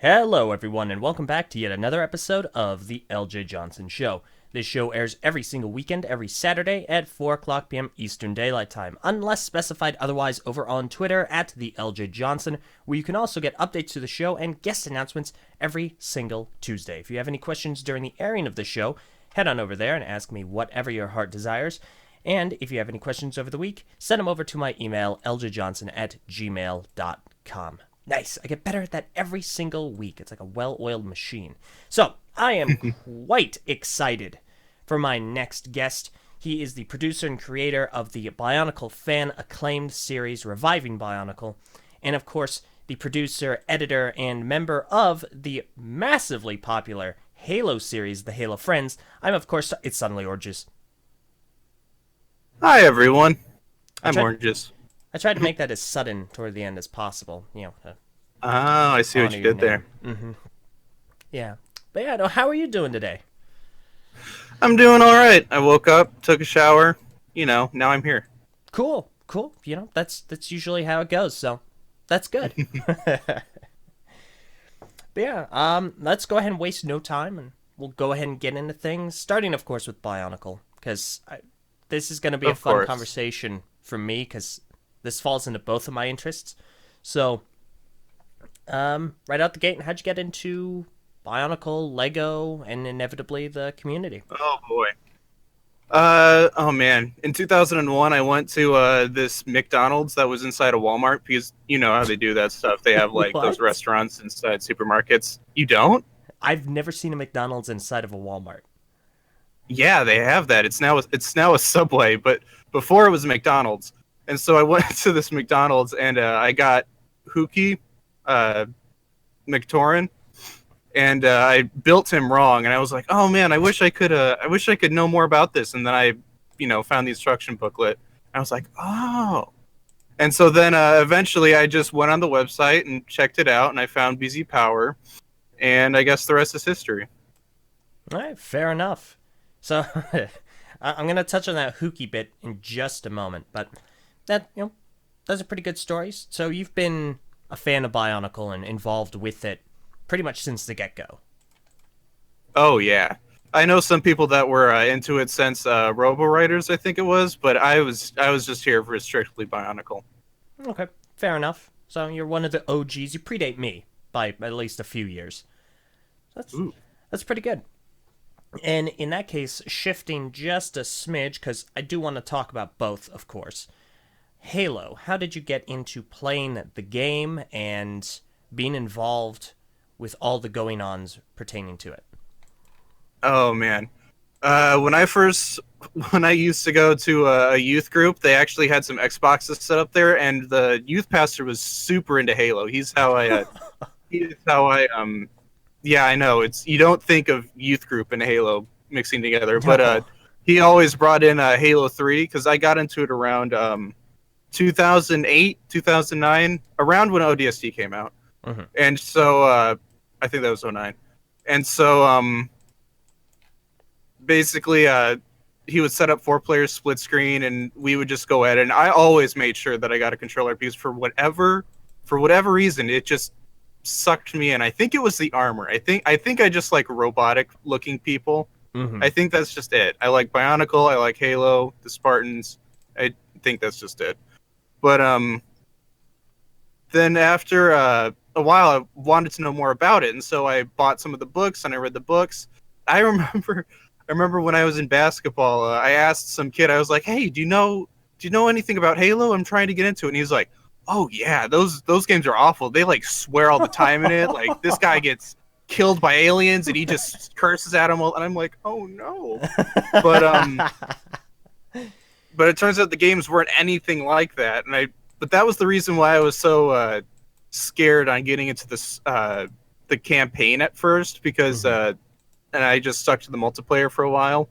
Hello, everyone, and welcome back to yet another episode of the Eljay Johnsen Show. This show airs every single weekend, every Saturday at 4 o'clock p.m. Eastern Daylight Time, unless specified otherwise over on Twitter at the Eljay Johnsen, where you can also get updates to the show and guest announcements every single Tuesday. If you have any questions during the airing of the show, head on over there and ask me whatever your heart desires. And if you have any questions over the week, send them over to my email, eljayjohnson@gmail.com. Nice. I get better at that every single week. It's like a well-oiled machine. So, I am quite excited for my next guest. He is the producer and creator of the Bionicle fan-acclaimed series Reviving Bionicle, and of course, the producer, editor, and member of the massively popular Halo series, The Halo Friends. It's SuddenlyOranges. Hi, everyone. I'm Oranges. I tried to make that as sudden toward the end as possible. Oh, I see what you did there. Mm-hmm. Yeah. But yeah, no, how are you doing today? I'm doing all right. I woke up, took a shower. Now I'm here. Cool. That's usually how it goes, so that's good. But yeah, let's go ahead and waste no time, and we'll go ahead and get into things, starting, of course, with Bionicle, because this is going to be a fun conversation for me, because this falls into both of my interests. So, right out the gate, how'd you get into Bionicle, Lego, and inevitably the community? Oh, boy. Oh, man. In 2001, I went to this McDonald's that was inside a Walmart, because you know how they do that stuff. They have, like, those restaurants inside supermarkets. You don't? I've never seen a McDonald's inside of a Walmart. Yeah, they have that. It's now a Subway, but before it was a McDonald's. And so I went to this McDonald's and I got Hookie McTorin, and I built him wrong. And I was like, "Oh man, I wish I could know more about this." And then I, found the instruction booklet. And I was like, "Oh." And so then eventually I just went on the website and checked it out, and I found BZ Power, and I guess the rest is history. All right, fair enough. So I'm gonna touch on that Hookie bit in just a moment, but those are pretty good stories. So you've been a fan of Bionicle and involved with it pretty much since the get-go. Oh, yeah. I know some people that were into it since Robo Riders, I think it was, but I was just here for strictly Bionicle. Okay, fair enough. So you're one of the OGs. You predate me by at least a few years. That's pretty good. And in that case, shifting just a smidge, because I do want to talk about both, of course. Halo, how did you get into playing the game and being involved with all the going-ons pertaining to it? Oh, man. When I used to go to a youth group, they actually had some Xboxes set up there, and the youth pastor was super into Halo. Yeah, I know. You don't think of youth group and Halo mixing together, but he always brought in Halo 3, because I got into it around 2008, 2009, around when ODST came out. Mm-hmm. And so I think that was 2009. And so basically he would set up 4-player split screen, and we would just go at it. And I always made sure that I got a controller, because for whatever reason, it just sucked me in. I think it was the armor. I think I just like robotic looking people. Mm-hmm. I think that's just it. I like Bionicle, I like Halo, the Spartans. I think that's just it. But then after a while, I wanted to know more about it, and so I bought some of the books and I read the books. I remember when I was in basketball, I asked some kid. I was like, "Hey, do you know anything about Halo? I'm trying to get into it." And he's like, "Oh yeah, those games are awful. They like swear all the time in it. Like this guy gets killed by aliens and he just curses at them all." And I'm like, "Oh no." But it turns out the games weren't anything like that, but that was the reason why I was so scared on getting into this the campaign at first, because and I just stuck to the multiplayer for a while.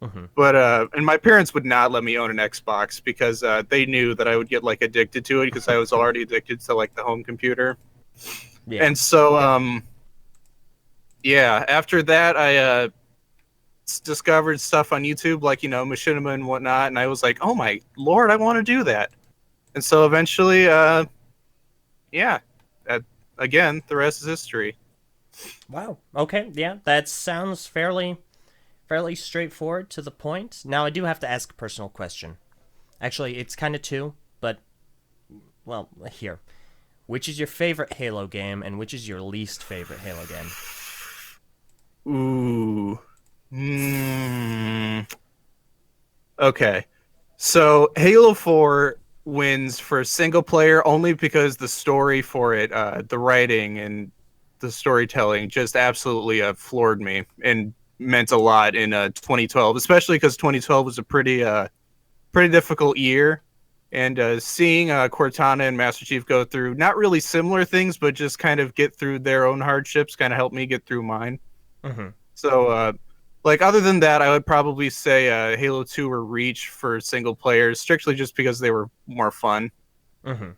Mm-hmm. But and my parents would not let me own an Xbox, because they knew that I would get like addicted to it, because I was already addicted to like the home computer. Yeah. And so after that I discovered stuff on YouTube, like Machinima and whatnot, and I was like, oh my lord, I want to do that. And so eventually again, the rest is history. Wow. Okay. Yeah, that sounds fairly straightforward to the point. Now I do have to ask a personal question. Actually, it's kind of two, but well, here. Which is your favorite Halo game, and which is your least favorite Halo game? Ooh. Mm. Okay. So Halo 4 wins for single player only because the story for it, the writing and the storytelling just absolutely floored me and meant a lot in 2012, especially because 2012 was a pretty difficult year. And seeing Cortana and Master Chief go through not really similar things, but just kind of get through their own hardships kind of helped me get through mine. Mm-hmm. So, like, other than that, I would probably say Halo 2 or Reach for single players, strictly just because they were more fun. Mm-hmm.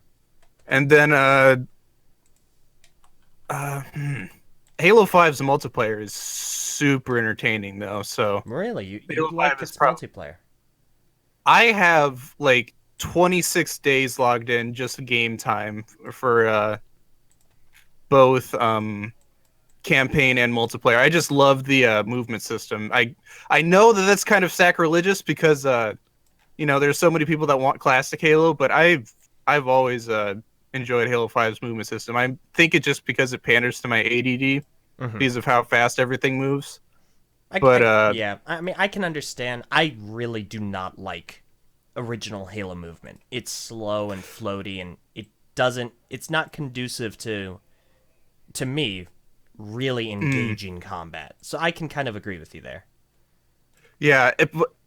And then uh, hmm, Halo 5's multiplayer is super entertaining, though. So Really, you Halo like 5 is its probably. multiplayer? I have like 26 days logged in just game time for both campaign and multiplayer. I just love the movement system. I know that that's kind of sacrilegious because there's so many people that want classic Halo, but I've always enjoyed Halo 5's movement system. I think it's just because it panders to my ADD Mm-hmm. because of how fast everything moves. But Yeah. I mean, I can understand. I really do not like original Halo movement. It's slow and floaty, and it doesn't. It's not conducive to me really mm, engaging combat. So I can kind of agree with you there. yeah,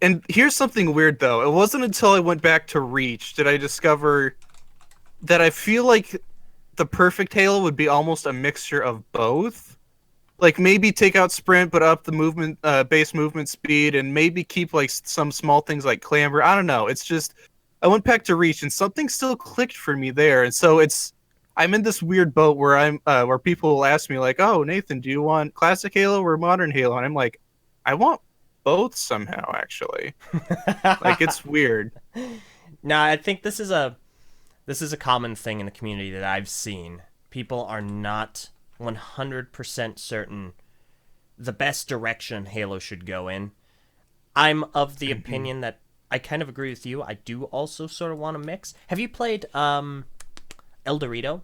and here's something weird though. It wasn't until I went back to Reach did I discover that I feel like the perfect Halo would be almost a mixture of both. Like maybe take out sprint, but up the movement, base movement speed, and maybe keep like some small things like clamber. I don't know. It's just I went back to Reach, and something still clicked for me there, and so I'm in this weird boat where where people will ask me like, "Oh, Nathan, do you want classic Halo or modern Halo?" And I'm like, I want both somehow. Actually, like it's weird. Now, I think this is a common thing in the community that I've seen. People are not 100% certain the best direction Halo should go in. I'm of the Mhm. opinion that I kind of agree with you. I do also sort of want to mix. Have you played El Dorito?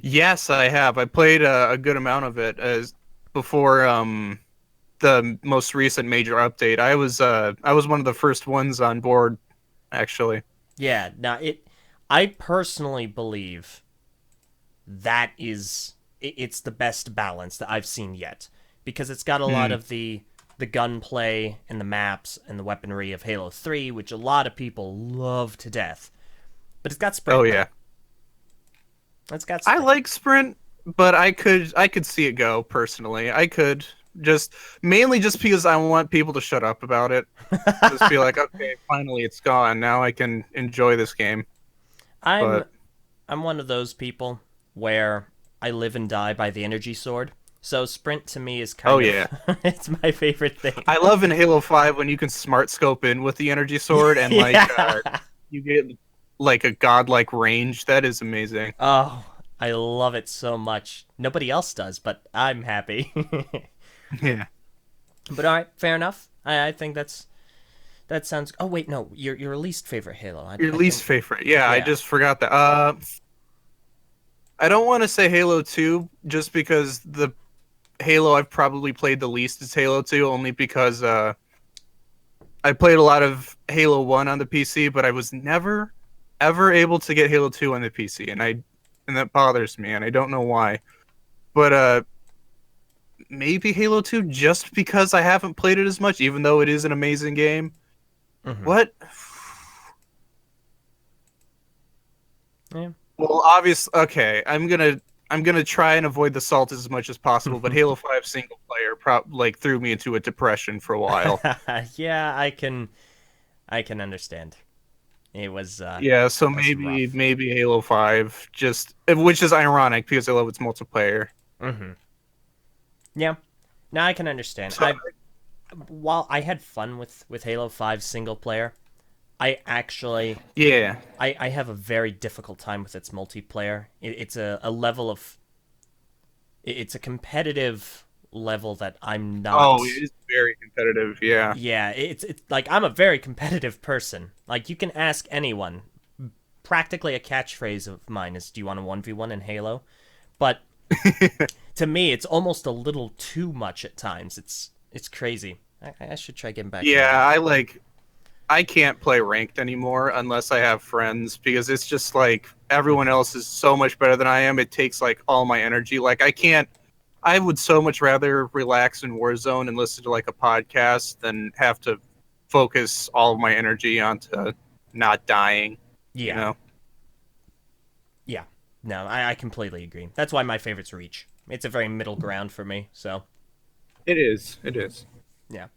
Yes, I have. I played a good amount of it as before the most recent major update. I was one of the first ones on board actually. Yeah. Now I personally believe it's the best balance that I've seen yet because it's got a lot Hmm. of the gunplay and the maps and the weaponry of Halo 3, which a lot of people love to death. But it's got Oh sprint yeah. though. It's got I sprint. like Sprint, but I could see it go personally. I could just mainly just because I want people to shut up about it. Just be like, okay, finally it's gone. Now I can enjoy this game. I'm But I'm one of those people where I live and die by the energy sword. So sprint to me is oh kind of yeah. it's my favorite thing. I love in Halo 5 when you can smart scope in with the energy sword and like Yeah. you get like a godlike range. That is amazing. Oh, I love it so much. Nobody else does, but I'm happy. Yeah. But all right, fair enough. I think that sounds. Oh wait, no, your least favorite Halo. Your I least think favorite. Yeah, I yeah. just forgot that. I don't want to say Halo 2 just because the Halo I've probably played the least is Halo 2 only because I played a lot of Halo 1 on the PC, but I was never ever able to get Halo 2 on the PC and that bothers me and I don't know why. But maybe Halo 2 just because I haven't played it as much even though it is an amazing game. Mm-hmm. What? Yeah. Well, obvious. Okay, I'm gonna try and avoid the salt as much as possible. But Halo 5 single player like threw me into a depression for a while. Yeah, I can understand. Yeah, so It was maybe rough. maybe Halo 5 just which is ironic because I love its multiplayer. Mm-hmm. Yeah. Now I can understand. So I While I had fun with Halo 5 single player, I actually Yeah. I have a very difficult time with its multiplayer. It's a level of it's a competitive level that I'm Oh, not. it is very competitive. Yeah. Yeah, it's like I'm a very competitive person. Like you can ask anyone. Practically a catchphrase of mine is, "Do you want a 1v1 in Halo?" But to me, it's almost a little too much at times. It's crazy. I should try getting back into Yeah, that. I can't play ranked anymore unless I have friends because it's just like everyone else is so much better than I am. It takes like all my energy. Like I can't. I would so much rather relax in Warzone and listen to like a podcast than have to focus all of my energy onto not dying. You Yeah, know. yeah. No, I completely agree. That's why my favorite's Reach. It's a very middle ground for me. So It is. It is. yeah.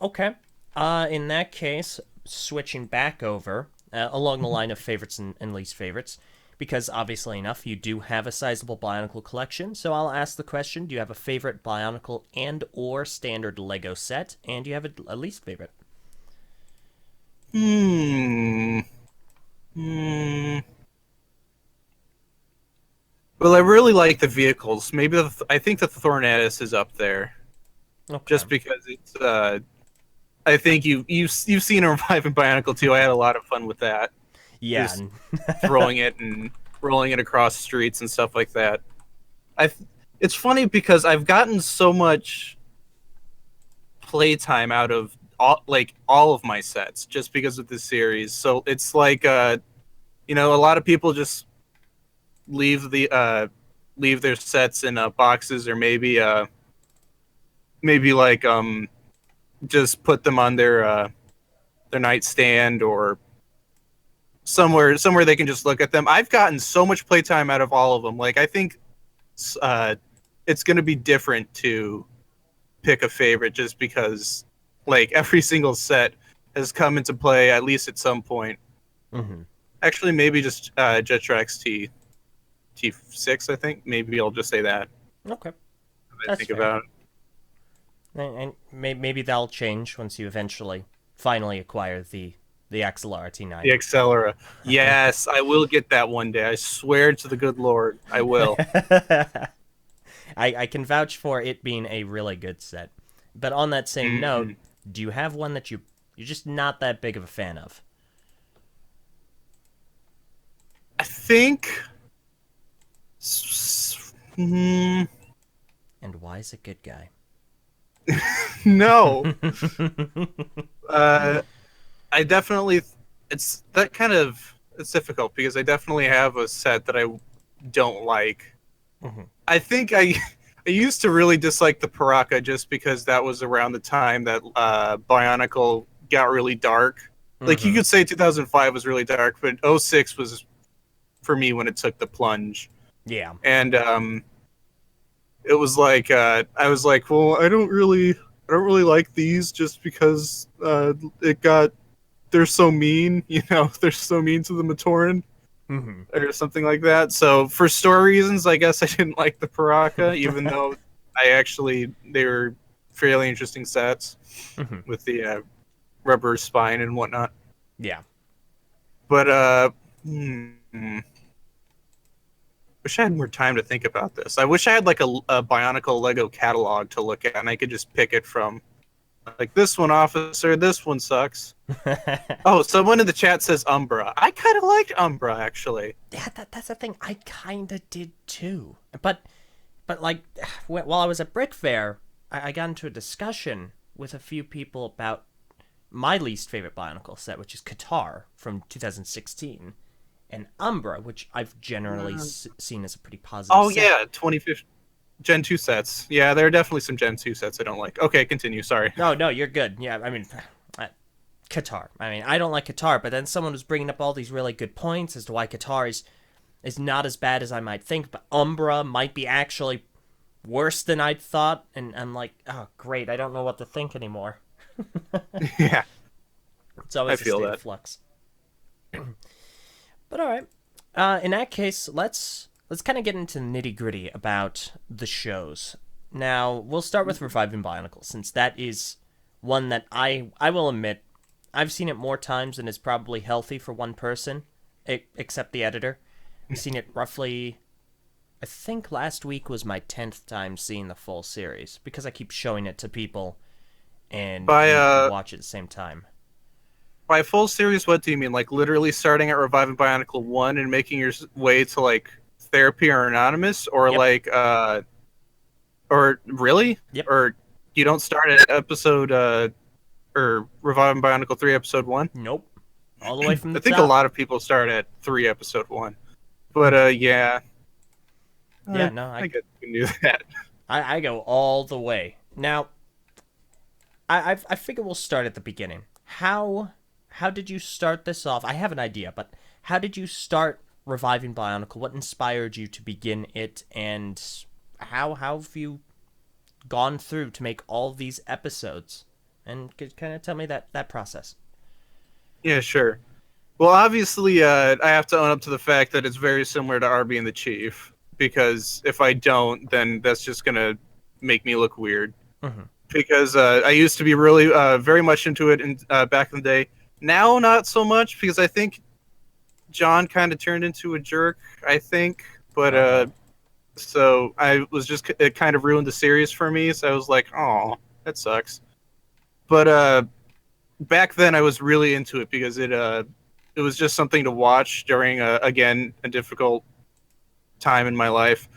Okay. In that case, switching back over along the line of favorites and least favorites, because obviously enough, you do have a sizable Bionicle collection. So I'll ask the question: do you have a favorite Bionicle and/or standard Lego set, and do you have a least favorite? Hmm. Hmm. Well, I really like the vehicles. Maybe I think the Thornatus is up there, Okay. just because it's. I think you've seen a revive in Bionicle too. I had a lot of fun with that, Yeah. just throwing it and rolling it across streets and stuff like that. I. It's funny because I've gotten so much playtime out of all of my sets just because of this series. So it's like a lot of people just leave leave their sets in boxes or maybe like just put them on their nightstand or somewhere they can just look at them. I've gotten so much playtime out of all of them. Like I think uh, it's going to be different to pick a favorite just because like every single set has come into play at least at some point. Mm-hmm. Actually, maybe just Jetrax T6. I think maybe I'll just say that. Okay. I That's think fair. about it. And maybe that'll change once you eventually finally acquire the XLR The T9. Accelera. Yes, I will get that one day. I swear to the good Lord, I will. I can vouch for it being a really good set. But on that same note, Mm, do you have one that you're just not that big of a fan of? I think. Mm, And why is a good guy? no. Uh, I definitely. It's that kind of. It's difficult because I definitely have a set that I don't like. Mhm. I think I used to really dislike the Paraka just because that was around the time that Bionicle got really dark. Like you Mhm. could say 2005 was really dark, but '06 was for me when it took the plunge. Yeah. And it was like I was like, well, I don't really like these just because it got they're so mean, they're so mean to the Matoran Mhm. or something like that. So for story reasons, I guess I didn't like the Paraka, even though they were fairly interesting sets Mhm. with the rubber spine and whatnot. Yeah. But wish I had more time to think about this. I wish I had like a Bionicle Lego catalog to look at, and I could just pick it from like this one, officer. This one sucks. Oh, someone in the chat says Umbra. I kind of liked Umbra actually. Yeah, that's the thing. I kind of did too. But like, while I was at Brick Fair, I got into a discussion with a few people about my least favorite Bionicle set, which is Qatar from 2016, and Umbra, which I've generally seen as a pretty positive Oh set. yeah, 2015 Gen 2 sets. Yeah, there are definitely some Gen 2 sets I don't like. Okay, continue. Sorry. No, no, you're good. Yeah, I mean, Qatar. I mean, I don't like Qatar, but then someone was bringing up all these really good points as to why Qatar is not as bad as I might think, but Umbra might be actually worse than I'd thought, and I'm like, oh, great, I don't know what to think anymore. Yeah, It's I always a feel state of that. flux. But all right, in that case, let's kind of get into the nitty gritty about the shows. Now we'll start with Reviving Bionicle, since that is one that I will admit I've seen it more times than is probably healthy for one person, except the editor. I've seen it roughly. I think last week was my 10th time seeing the full series because I keep showing it to people and By make them watch it at the same time. by full series, what do you mean? Like literally starting at Reviving Bionicle 1 and making your way to like Therapy or Anonymous, or Yep. like or really? Yep. Or you don't start at episode or Reviving Bionicle 3 episode 1? Nope. All the way from the I think top. a lot of people start at 3 episode 1. But yeah. Yeah, no, I guess you knew that. I go all the way. Now, I figure we'll start at the beginning. How did you start this off? I have an idea, but how did you start Reviving Bionicle? What inspired you to begin it, and how have you gone through to make all these episodes? And kind of tell me that process. Yeah, sure. Well, obviously, I have to own up to the fact that it's very similar to RB and the Chief, because if I don't, then that's just going to make me look weird. Mm-hmm. Because I used to be really very much into it back in the day. Now, not so much, because I think John kind of turned into a jerk, I think. But so I was just, it kind of ruined the series for me, so I was like, oh, that sucks. But back then I was really into it because it was just something to watch during again a difficult time in my life,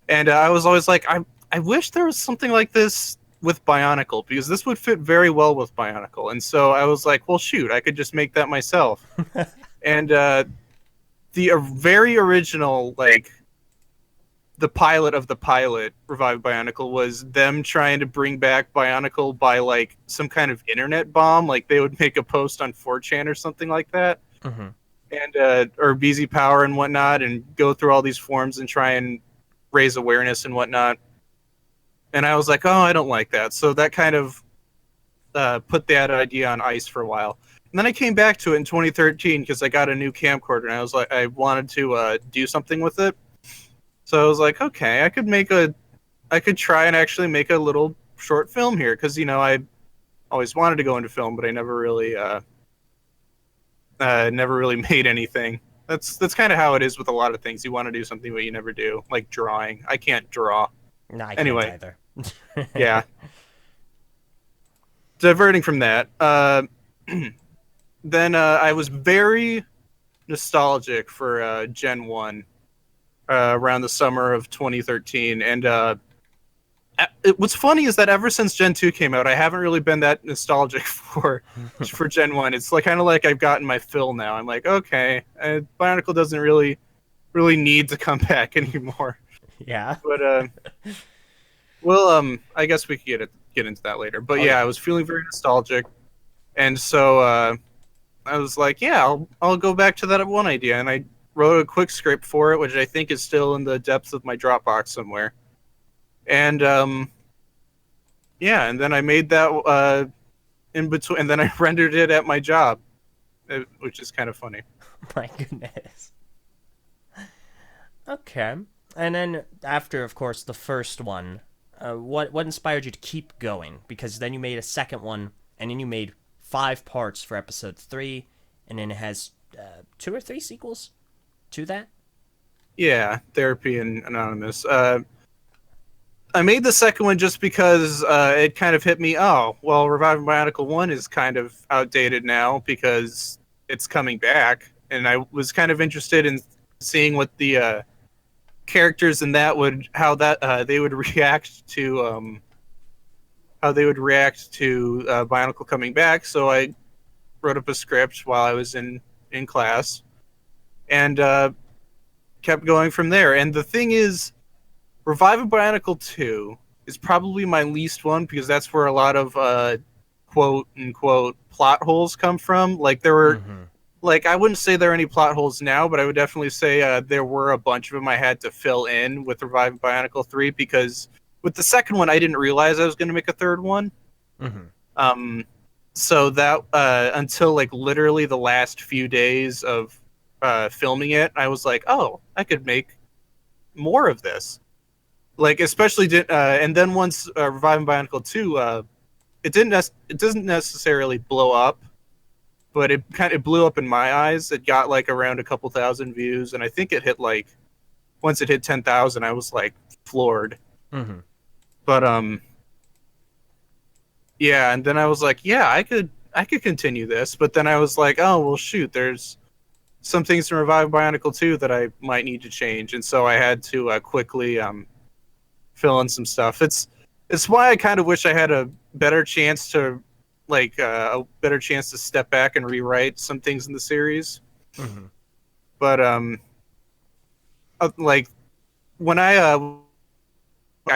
and I was always like, I wish there was something like this with Bionicle, because this would fit very well with Bionicle. And so I was like, well, shoot, I could just make that myself. And the very original, like, the pilot of the pilot, Revived Bionicle, was them trying to bring back Bionicle by, like, some kind of internet bomb. Like, they would make a post on 4chan or something like that. Mm-hmm. And or BZ Power and whatnot, and go through all these forums and try and raise awareness and whatnot. And I was like, oh, I don't like that. So that kind of put that idea on ice for a while. And then I came back to it in 2013 because I got a new camcorder, and I was like, I wanted to do something with it. So I was like, okay, I could try and actually make a little short film here, because I always wanted to go into film, but I never really made anything. That's kind of how it is with a lot of things. You want to do something, but you never do, like drawing. I can't draw. No, I Anyway. can't either. Yeah. Diverting from that, then I was very nostalgic for Gen 1 around the summer of 2013. And what's funny is that ever since Gen 2 came out, I haven't really been that nostalgic for Gen 1. It's like kind of like I've gotten my fill now. I'm like, okay, Bionicle doesn't really need to come back anymore. Yeah. But well, I guess we could get into that later. But yeah, I was feeling very nostalgic, and so I was like, yeah, I'll go back to that one idea, and I wrote a quick script for it, which I think is still in the depths of my Dropbox somewhere. And yeah, and then I made that in between, and then I rendered it at my job, which is kind of funny. My goodness. Okay. And then after, of course, the first one, what inspired you to keep going? Because then you made a second one, and then you made 5 parts for episode 3, and then it has 2 or 3 sequels to that? Yeah, Therapy and Anonymous. I made the second one just because it kind of hit me, oh, well, Reviving Bionicle 1 is kind of outdated now because it's coming back, and I was kind of interested in seeing what the characters in that they would react to Bionicle coming back. So I wrote up a script while I was in class, and kept going from there. And the thing is, Reviving Bionicle 2 is probably my least one, because that's where a lot of quote unquote plot holes come from. Like there were like, I wouldn't say there are any plot holes now, but I would definitely say there were a bunch of them I had to fill in with Reviving Bionicle 3, because with the second one, I didn't realize I was going to make a third one. So that until like literally the last few days of filming it, I was like, oh, I could make more of this. Like, especially and then once Reviving Bionicle 2, it doesn't necessarily blow up but it blew up in my eyes. It got like around a couple thousand views, and I think it hit like once it hit 10,000, I was like floored. Mm-hmm. But yeah, and then I was like, yeah, I could continue this, but then I was like, oh well, shoot, there's some things from Revive Bionicle 2 that I might need to change, and so I had to quickly fill in some stuff. It's why I kind of wish I had a better chance to a better chance to step back and rewrite some things in the series. Mm-hmm. But like when I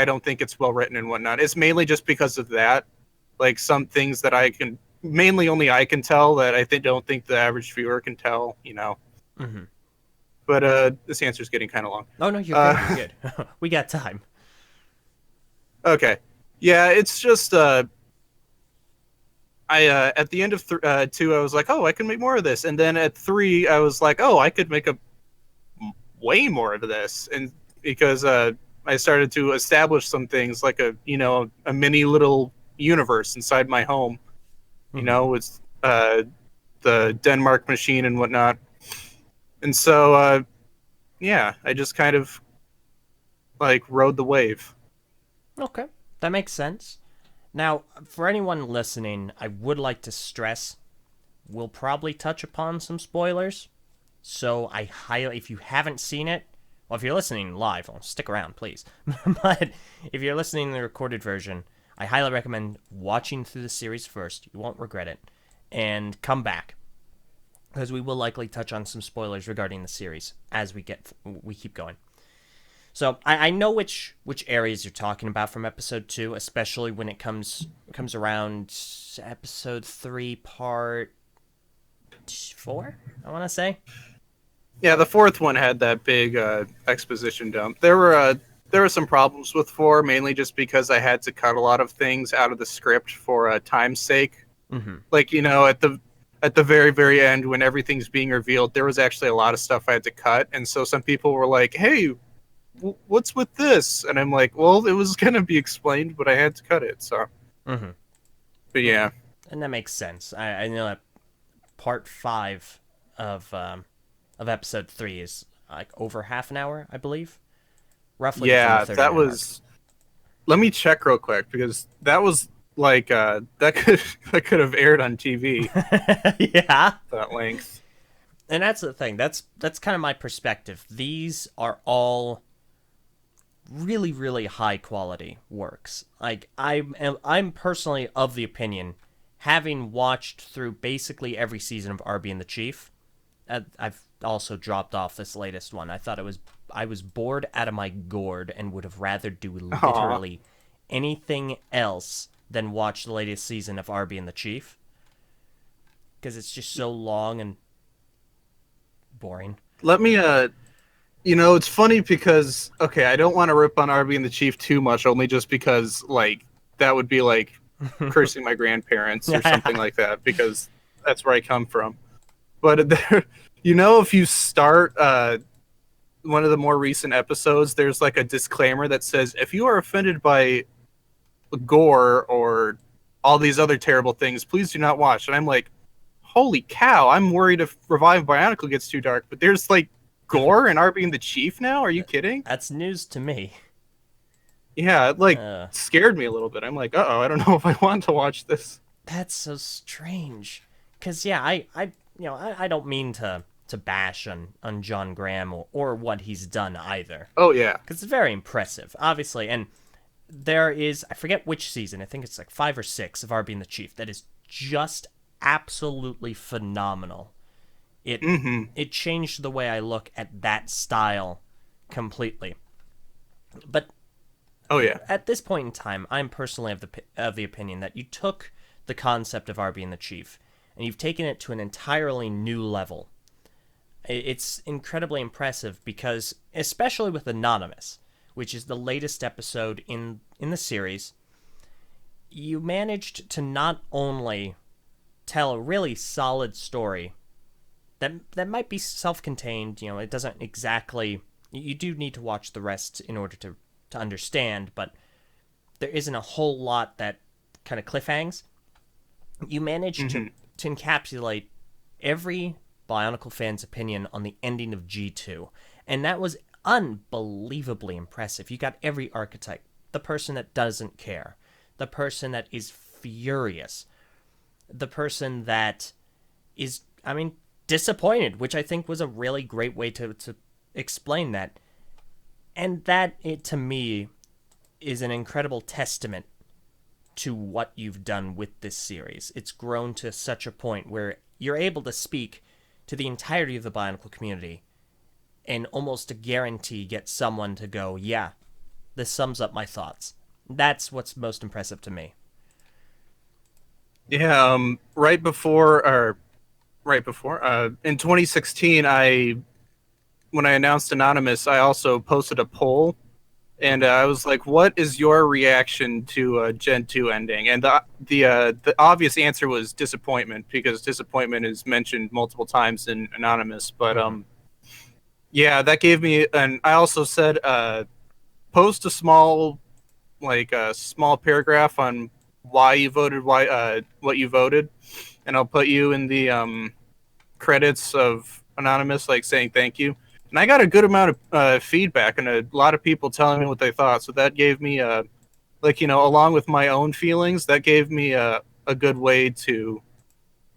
don't think it's well written and whatnot. It's mainly just because of that. Like some things that I can mainly only I can tell that I don't think the average viewer can tell. Mm-hmm. But this answer's getting kind of long. Oh no, you're good. You're good. We got time. Okay. Yeah, it's just I at the end of 2, I was like, oh, I can make more of this, and then at 3, I was like, oh, I could make a way more of this, and because I started to establish some things like a mini little universe inside my home, with the Denmark machine and whatnot, and so yeah, I just kind of like rode the wave. Okay, that makes sense. Now, for anyone listening, I would like to stress we'll probably touch upon some spoilers. So I highly, if you haven't seen it, well, if you're listening live, well, stick around, please. But if you're listening to the recorded version, I highly recommend watching through the series first. You won't regret it. And come back, because we will likely touch on some spoilers regarding the series as we keep going. So I know which areas you're talking about from episode 2, especially when it comes around episode 3, part 4, I want to say. Yeah, the 4th one had that big exposition dump. There were some problems with 4, mainly just because I had to cut a lot of things out of the script for time's sake. Mm-hmm. Like, at the very, very end, when everything's being revealed, there was actually a lot of stuff I had to cut, and so some people were like, hey, what's with this? And I'm like, well, it was going to be explained, but I had to cut it, so. Mm-hmm. But yeah. And that makes sense. I know that part 5 of episode 3 is like over half an hour, I believe. Roughly. Yeah, that was... Let me check real quick, because that was like, that could have aired on TV. Yeah. That length. And that's the thing. That's kind of my perspective. These are all really, really high quality works. Like I'm personally of the opinion, having watched through basically every season of RB and the Chief, I've also dropped off this latest one. I was bored out of my gourd and would have rather do literally anything else than watch the latest season of RB and the Chief, because it's just so long and boring. Let me it's funny because, okay, I don't want to rip on RB and the Chief too much, only just because, like, that would be like cursing my grandparents or something like that, because that's where I come from. But there, if you start one of the more recent episodes, there's like a disclaimer that says, if you are offended by gore or all these other terrible things, please do not watch. And I'm like, holy cow, I'm worried if Revive Bionicle gets too dark, but there's like gore and RB and the Chief now? Are you kidding? That's news to me. Yeah, it scared me a little bit. I'm like, uh-oh, I don't know if I want to watch this. That's so strange. Cause yeah, I don't mean to bash on John Graham or what he's done either. Oh yeah. Cause it's very impressive, obviously, and there is, I forget which season, I think it's like 5 or 6 of RB and the Chief that is just absolutely phenomenal. It changed the way I look at that style completely. But oh yeah, at this point in time, I'm personally of the opinion that you took the concept of RB and the Chief and you've taken it to an entirely new level. It's incredibly impressive because, especially with Anonymous, which is the latest episode in the series, you managed to not only tell a really solid story that might be self-contained, it doesn't exactly... You do need to watch the rest in order to understand, but there isn't a whole lot that kind of cliffhangs. You managed to encapsulate every Bionicle fan's opinion on the ending of G2, and that was unbelievably impressive. You got every archetype. The person that doesn't care, the person that is furious, the person that is, disappointed, which I think was a really great way to explain that. And that, to me, is an incredible testament to what you've done with this series. It's grown to such a point where you're able to speak to the entirety of the Bionicle community and almost a guarantee get someone to go, yeah, this sums up my thoughts. That's what's most impressive to me. Yeah, right before in 2016, when I announced Anonymous, I also posted a poll, and I was like, "What is your reaction to Gen 2 ending?" And the obvious answer was disappointment, because disappointment is mentioned multiple times in Anonymous. But yeah, that gave me, and I also said, post a small paragraph on why you voted, what you voted, and I'll put you in the credits of Anonymous, like saying thank you. And I got a good amount of feedback and a lot of people telling me what they thought. So that gave me along with my own feelings, that gave me a good way to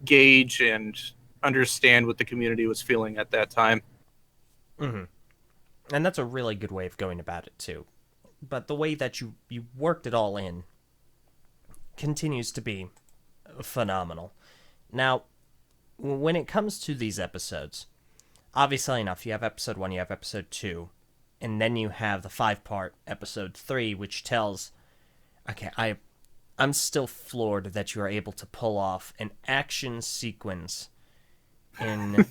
gauge and understand what the community was feeling at that time. Mm-hmm. And that's a really good way of going about it too. But the way that you worked it all in continues to be phenomenal. Now, when it comes to these episodes, obviously enough, you have episode 1, you have episode 2, and then you have the 5-part episode 3, which tells, okay, I'm still floored that you are able to pull off an action sequence in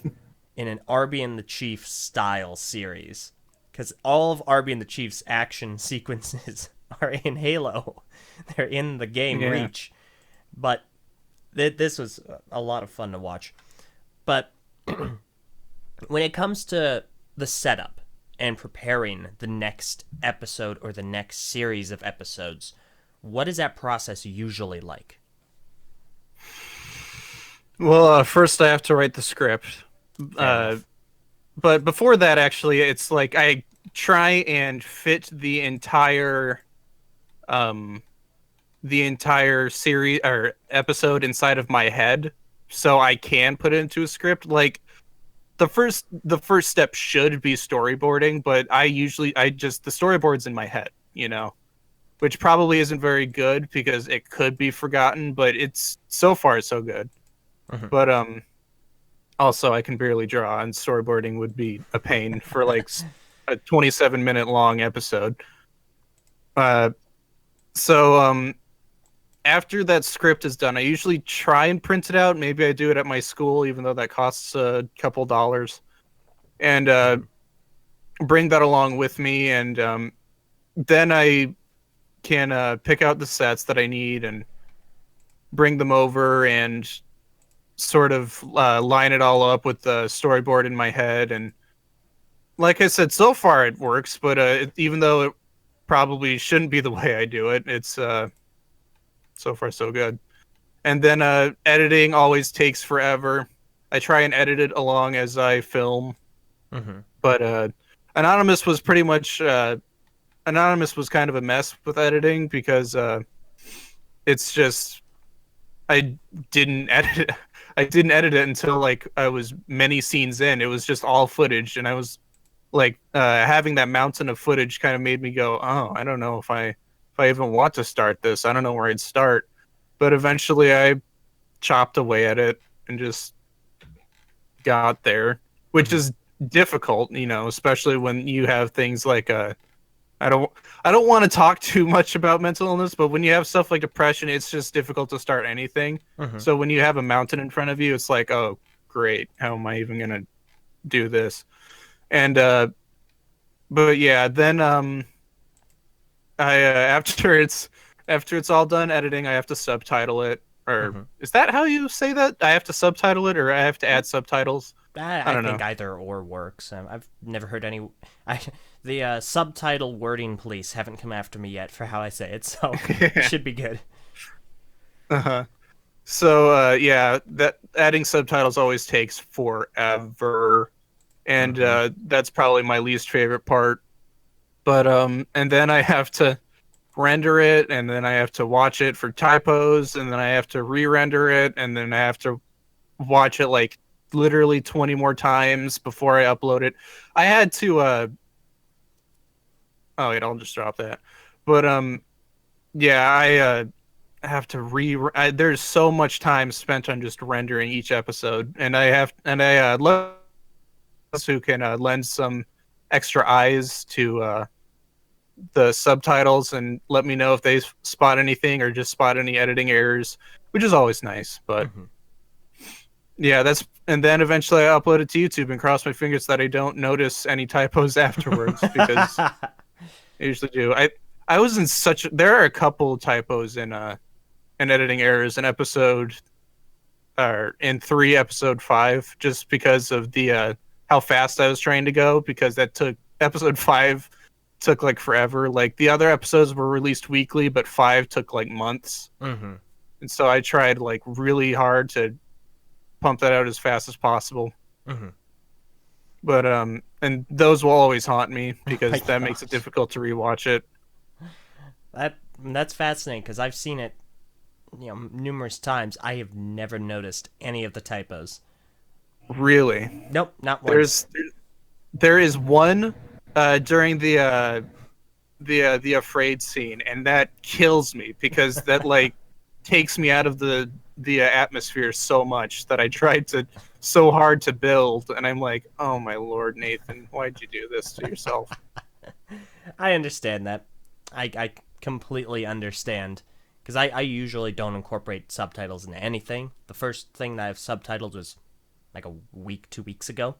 an Arby and the Chief style series. Because all of Arby and the Chief's action sequences are in Halo. They're in the game Reach. But this was a lot of fun to watch. But when it comes to the setup and preparing the next episode or the next series of episodes, what is that process usually like? Well, first I have to write the script. But before that, actually, it's like I try and fit the entire series or episode inside of my head, so I can put it into a script. Like the first step should be storyboarding, but the storyboard's in my head, which probably isn't very good because it could be forgotten, but it's so far so good. Mm-hmm. But also, I can barely draw, and storyboarding would be a pain for like a 27-minute long episode. So after that script is done, I usually try and print it out. Maybe I do it at my school, even though that costs a couple dollars, and bring that along with me. And then I can pick out the sets that I need and bring them over and sort of line it all up with the storyboard in my head. And like I said, so far it works, but even though it probably shouldn't be the way I do it, it's so far so good. And then editing always takes forever. I try and edit it along as I film. Mm-hmm. But Anonymous was pretty much Anonymous was kind of a mess with editing because it's just I didn't edit it until like I was many scenes in. It was just all footage, and I was like having that mountain of footage kind of made me go, oh, I don't know if I even want to start this. I don't know where I'd start. But eventually I chopped away at it and just got there, which is difficult, especially when you have things like I don't want to talk too much about mental illness, but when you have stuff like depression, it's just difficult to start anything. Mm-hmm. So when you have a mountain in front of you, it's like, oh, great. How am I even going to do this? And but yeah, then I after it's all done editing, I have to subtitle it. Or is that how you say that? I have to subtitle it, or I have to add subtitles? I don't think either or works. I've never heard any. The subtitle wording police haven't come after me yet for how I say it, so it should be good. Uh-huh. So yeah, that adding subtitles always takes forever, and Mm-hmm. that's probably my least favorite part. But and then I have to render it, and then I have to watch it for typos, and then I have to re-render it, and then I have to watch it like literally 20 more times before I upload it. I had to oh wait, I'll just drop that. But yeah, I have to there's so much time spent on just rendering each episode, and I love those who can lend some extra eyes to the subtitles and let me know if they spot anything or just spot any editing errors, which is always nice. But Mm-hmm. yeah, and then eventually I upload it to YouTube and cross my fingers that I don't notice any typos afterwards, because I usually do. I was in such there are a couple typos in editing errors in episode or in 3 episode 5, just because of the how fast I was trying to go, because that took episode 5 took like forever. Like the other episodes were released weekly, but 5 took like months. Mm-hmm. And so I tried like really hard to pump that out as fast as possible. Mm-hmm. But and those will always haunt me Oh my because that makes it gosh. difficult to rewatch it. That's fascinating because I've seen it, numerous times. I have never noticed any of the typos. Really. Nope, not once. There's there is one during the afraid scene, and that kills me because that like takes me out of the atmosphere so much that I tried to so hard to build, and I'm like, oh my lord, Nathan, why'd you do this to yourself? I understand that. I completely understand. Because I usually don't incorporate subtitles into anything. The first thing that I've subtitled was like a week, 2 weeks ago.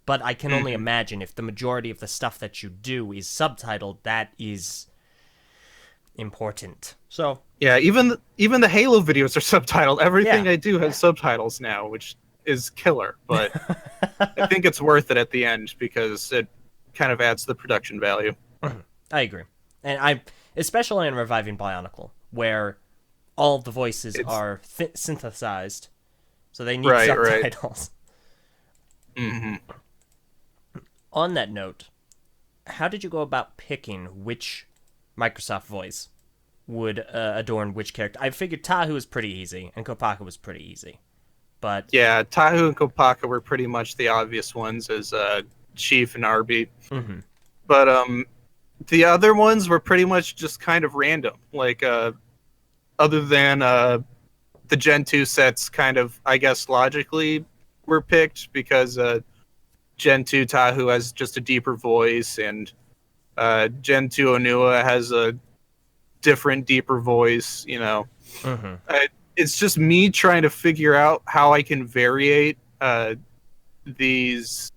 But I can only Hmm. imagine if the majority of the stuff that you do is subtitled, that is important. So, Yeah, even the Halo videos are subtitled. yeah. Everything I do has subtitles now, which is killer. But I think it's worth it at the end because it kind of adds to the production value. I agree. And especially in Reviving Bionicle, where all of the voices It's are synthesized, so they need right. subtitles. Hmm. On that note, how did you go about picking which Microsoft voice would adorn which character? I figured Tahu was pretty easy, and Kopaka was pretty easy. But, Yeah, Tahu and Kopaka were pretty much the obvious ones as Chief and Arby. mm-hmm, But the other ones were pretty much just kind of random. Like other than the Gen 2 sets kind of, I guess, logically were picked because Gen 2 Tahu has just a deeper voice, and Gen 2 Onua has a different, deeper voice. mm-hmm, It's just me trying to figure out how I can variate these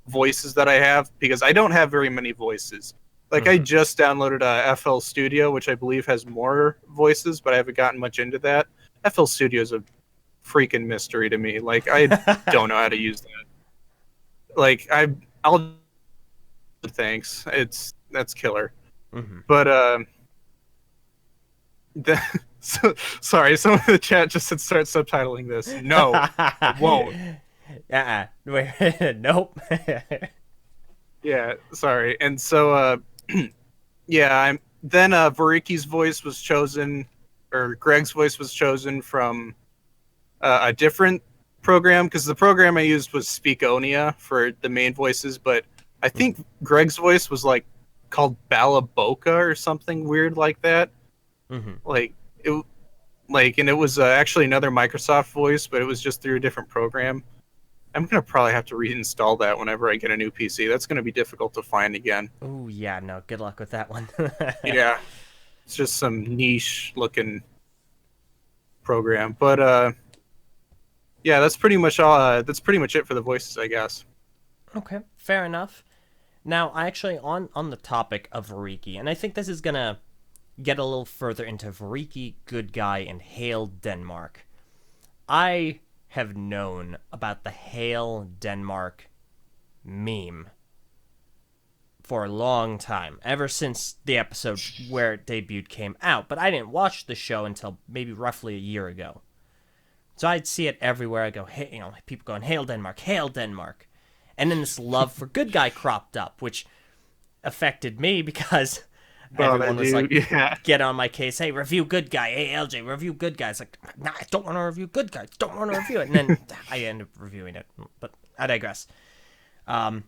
voices that I have, because I don't have very many voices. Like I mm-hmm. just downloaded FL Studio, which I believe has more voices, but I haven't gotten much into that. FL Studio is a freaking mystery to me. Like I don't know how to use that. Like I'll thanks. That's killer. mm-hmm. But the, sorry, someone in the chat just said start subtitling this. No, I won't. Wait, nope. Yeah, sorry. And so yeah, I'm then Variki's voice was chosen, or Greg's voice was chosen from a different program, because the program I used was Speakonia for the main voices, but I think Greg's voice was like called Balaboka or something weird like that. Mm-hmm. Like it, and it was actually another Microsoft voice, but it was just through a different program. I'm gonna probably have to reinstall that whenever I get a new PC. That's gonna be difficult to find again. Oh yeah, no. Good luck with that one. Yeah, it's just some niche looking program, but yeah, that's pretty much all. That's pretty much it for the voices, I guess. Okay, fair enough. Now, I actually on the topic of Variki, and I think this is gonna get a little further into Variki, Good Guy, and Hail Denmark. I have known about the Hail Denmark meme for a long time, ever since the episode where it debuted came out, but I didn't watch the show until maybe roughly a year ago. So I'd see it everywhere. I go, hey, people going, hail Denmark, hail Denmark. And then this love for good guy cropped up, which affected me because everyone was like, get on my case. Hey, review good guy. Hey, LJ, review good guy. It's like, nah, I don't want to review good guy. Don't want to review it. And then I end up reviewing it. But I digress. And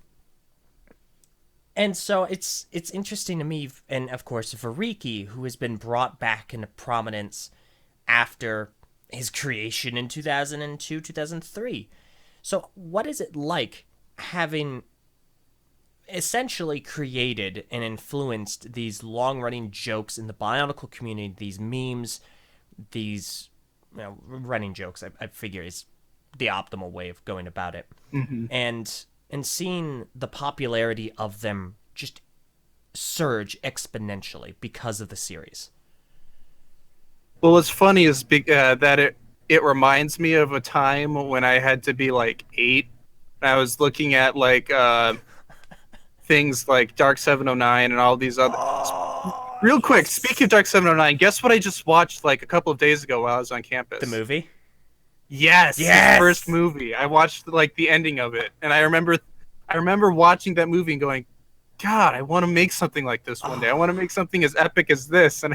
so it's interesting to me, and of course, Variki, who has been brought back into prominence after his creation in 2002, 2003. So what is it like having essentially created and influenced these long-running jokes in the Bionicle community, these memes, these running jokes, I figure is the optimal way of going about it. Mm-hmm. And seeing the popularity of them just surge exponentially because of the series. Well, what's funny is that it reminds me of a time when I had to be like 8. And I was looking at like things like Dark 709 and all these other. Real quick, speaking of Dark 709, guess what I just watched like a couple of days ago while I was on campus? The movie? Yes. His first movie. I watched like the ending of it, and I remember watching that movie and going, God, I want to make something like this one day. I want to make something as epic as this, and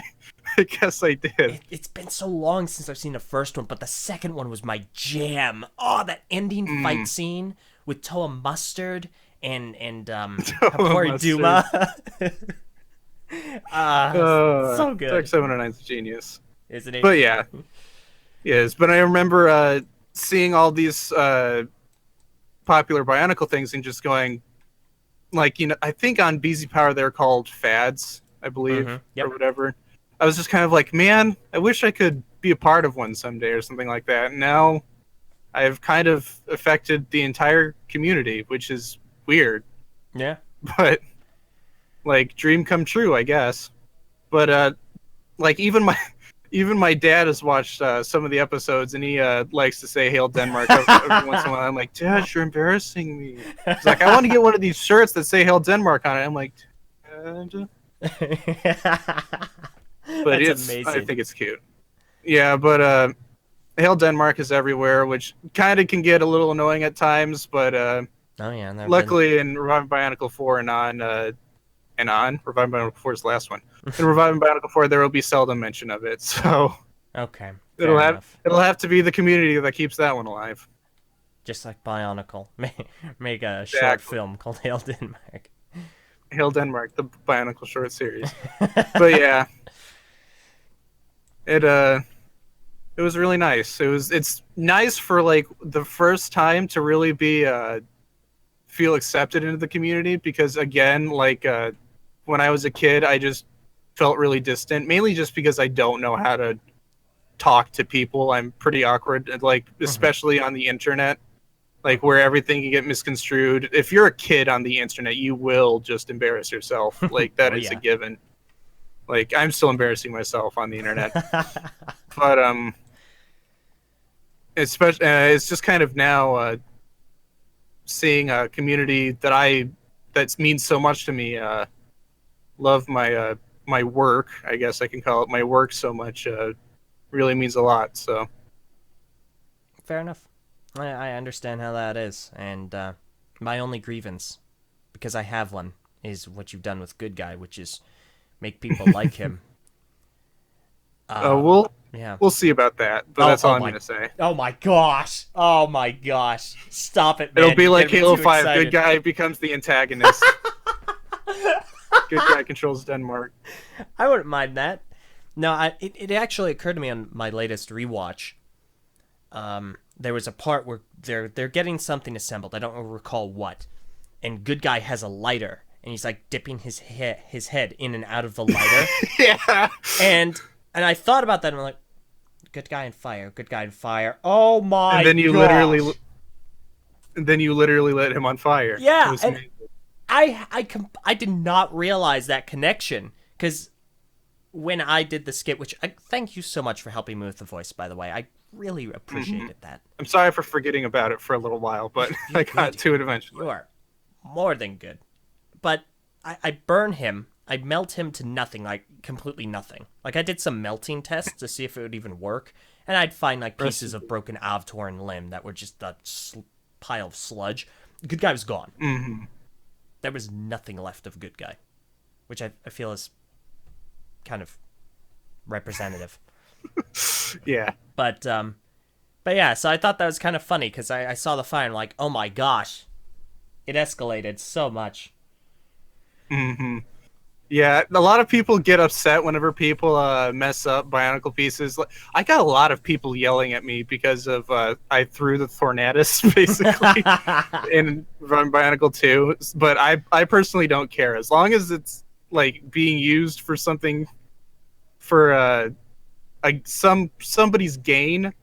I guess I did. It's been so long since I've seen the first one, but the second one was my jam. Oh, that ending fight scene with Toa Mustard and Hapori Duma. So good. Dark 709 is a genius. Isn't it? But yeah. Yes, but I remember seeing all these popular Bionicle things and just going, like, I think on BZ Power they're called fads, I believe, or whatever. I was just kind of like, man, I wish I could be a part of one someday or something like that. And now I've kind of affected the entire community, which is weird. Yeah. But, like, dream come true, I guess. But, like, even my dad has watched some of the episodes, and he likes to say "Hail Denmark" every once in a while. I'm like, Dad, you're embarrassing me. He's like, I want to get one of these shirts that say "Hail Denmark" on it. I'm like, Dad. But it's amazing. I think it's cute. Yeah, but "Hail Denmark" is everywhere, which kind of can get a little annoying at times. But luckily, in Reviving Bionicle 4 and on Reviving Bionicle 4's the last one. In Reviving Bionicle 4, there will be seldom mention of it, so okay, it'll have to be the community that keeps that one alive. Just like Bionicle, make a short film called Hail Denmark. Hail Denmark, the Bionicle short series. But yeah, it was really nice. It's nice for like the first time to really be feel accepted into the community, because again, like when I was a kid, I just felt really distant, mainly just because I don't know how to talk to people. I'm pretty awkward, like especially on the internet, like where everything can get misconstrued. If you're a kid on the internet, you will just embarrass yourself. Like that is a given. Like I'm still embarrassing myself on the internet. But it's just kind of now seeing a community that means so much to me. Love my work, I guess I can call it my work so much, really means a lot. So fair enough. I understand how that is, and my only grievance, because I have one, is what you've done with Good Guy, which is make people like him. We'll see about that, but that's all I'm gonna say. Oh my gosh! Stop it, man. It'll be like Halo 5. Good Guy becomes the antagonist. Good Guy controls Denmark. I wouldn't mind that. No, it actually occurred to me on my latest rewatch. There was a part where they're getting something assembled. I don't recall what. And Good Guy has a lighter, and he's like dipping his head in and out of the lighter. Yeah. And I thought about that, and I'm like, Good Guy and fire, Good Guy and fire. Oh my! And then you literally lit him on fire. Yeah. I did not realize that connection, because when I did the skit, which thank you so much for helping me with the voice, by the way. I really appreciated that. I'm sorry for forgetting about it for a little while, but I got to it eventually. You are more than good. But I burn him. I melt him to nothing, like completely nothing. Like I did some melting tests to see if it would even work, And I'd find like pieces of broken avatar and limb that were just a pile of sludge. Good guy was gone. Mm-hmm. There was nothing left of good guy, which I feel is kind of representative. Yeah. But yeah, so I thought that was kind of funny because I saw the fire and like, oh my gosh, it escalated so much. Mm-hmm. Yeah, a lot of people get upset whenever people mess up Bionicle pieces. I got a lot of people yelling at me because of I threw the Thornatus basically in Bionicle 2, but I personally don't care as long as it's like being used for something for somebody's gain,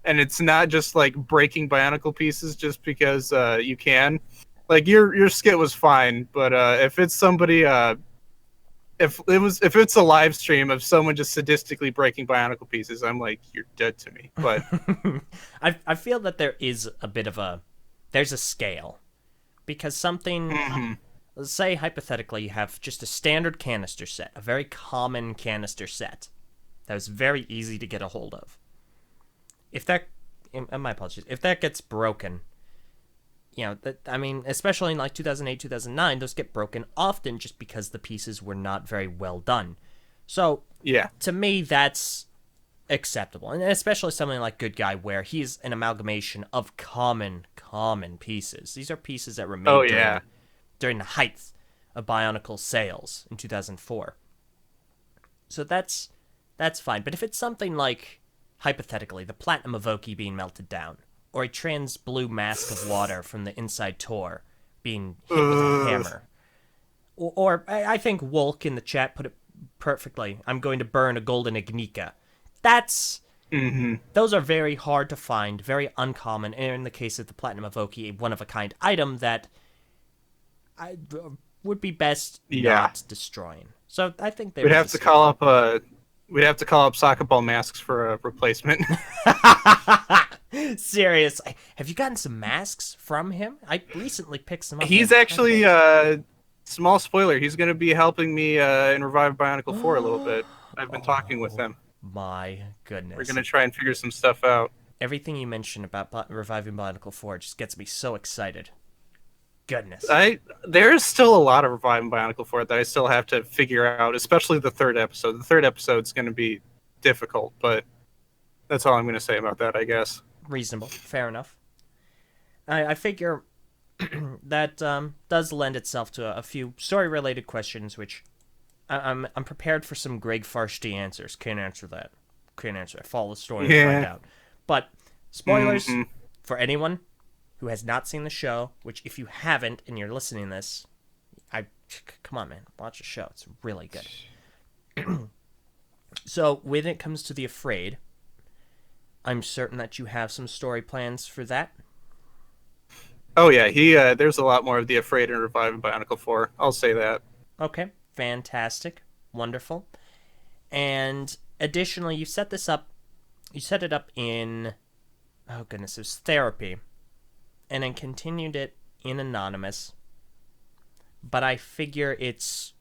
and it's not just like breaking Bionicle pieces just because you can. Like your skit was fine, but if it's somebody if it's a live stream of someone just sadistically breaking Bionicle pieces, I'm like, you're dead to me. But I feel that there is a bit of there's a scale, because something, let's say hypothetically you have just a standard canister set, a very common canister set that was very easy to get a hold of. If that, my apologies, if that gets broken, you know, I mean, especially in like 2008, 2009, those get broken often just because the pieces were not very well done. So, yeah, to me, that's acceptable. And especially something like Good Guy, where he's an amalgamation of common pieces. These are pieces that were made during the height of Bionicle sales in 2004. So that's fine. But if it's something like, hypothetically, the Platinum Evoke being melted down, or a trans blue mask of water from the inside Tor being hit with a hammer. Or I think Wolk in the chat put it perfectly. I'm going to burn a golden Ignika. Those are very hard to find, very uncommon, and in the case of the Platinum Evoke, a one-of-a-kind item that would be best not destroying. So I think we'd have to call up soccer ball masks for a replacement. Seriously, have you gotten some masks from him? I recently picked some up. He's actually small spoiler. He's going to be helping me in Revive Bionicle 4 a little bit. I've been talking with him. My goodness, we're going to try and figure some stuff out. Everything you mentioned about reviving Bionicle 4 just gets me so excited. Goodness, there's still a lot of Reviving Bionicle 4 that I still have to figure out, especially the third episode. The third episode's going to be difficult, but that's all I'm going to say about that, I guess. Reasonable, fair enough. I figure that does lend itself to a few story-related questions, which I'm prepared for some Greg Farsty answers. Can't answer that. Can't answer. I follow the story and find out. But spoilers for anyone who has not seen the show, which if you haven't and you're listening to this, come on, man, watch the show. It's really good. So when it comes to the Afraid, I'm certain that you have some story plans for that. Oh yeah, there's a lot more of the Afraid and Reviving Bionicle 4. I'll say that. Okay, fantastic, wonderful. And additionally, you set it up in, oh goodness, it was Therapy, and then continued it in Anonymous. But I figure it's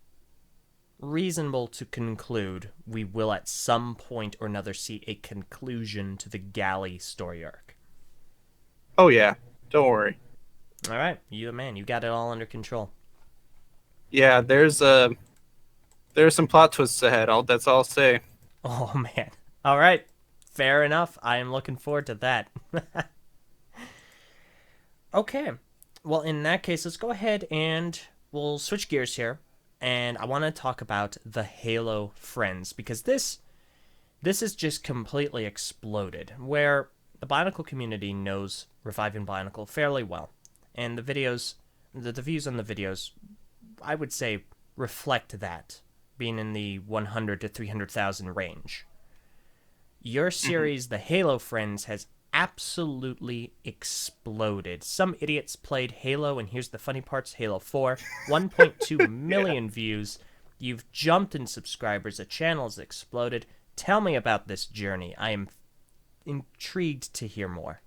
reasonable to conclude we will at some point or another see a conclusion to the Galley story arc. Oh yeah, don't worry. All right, you got it all under control. Yeah, there's some plot twists ahead. That's all I'll say. Oh man. All right, fair enough. I am looking forward to that. Okay, well in that case, let's go ahead and we'll switch gears here. And I want to talk about the Halo Friends, because this is just completely exploded, where the Bionicle community knows Reviving Bionicle fairly well. And the videos, the views on the videos, I would say, reflect that, being in the 100 to 300,000 range. Your series, The Halo Friends, has absolutely exploded. Some idiots played Halo, and here's the funny parts, Halo 4, 1.2 million views. You've jumped in subscribers, the channel has exploded. Tell me about this journey. I am intrigued to hear more.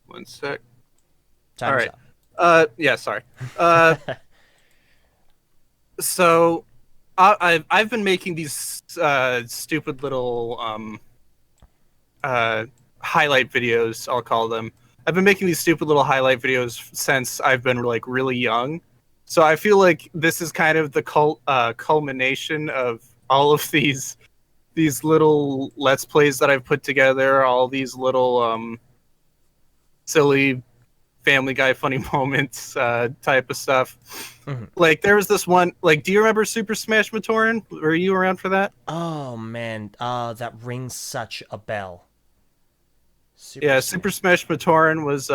One sec. Time's all right. up. Yeah, sorry. So I've been making these stupid little highlight videos, I'll call them. I've been making these stupid little highlight videos since I've been like really young. So I feel like this is kind of the culmination of all of these little Let's Plays that I've put together, all these little silly Family Guy funny moments type of stuff. Mm-hmm. Like there was this one, like, do you remember Super Smash Matoran? Were you around for that? Oh man, that rings such a bell. Super Smash Matoran was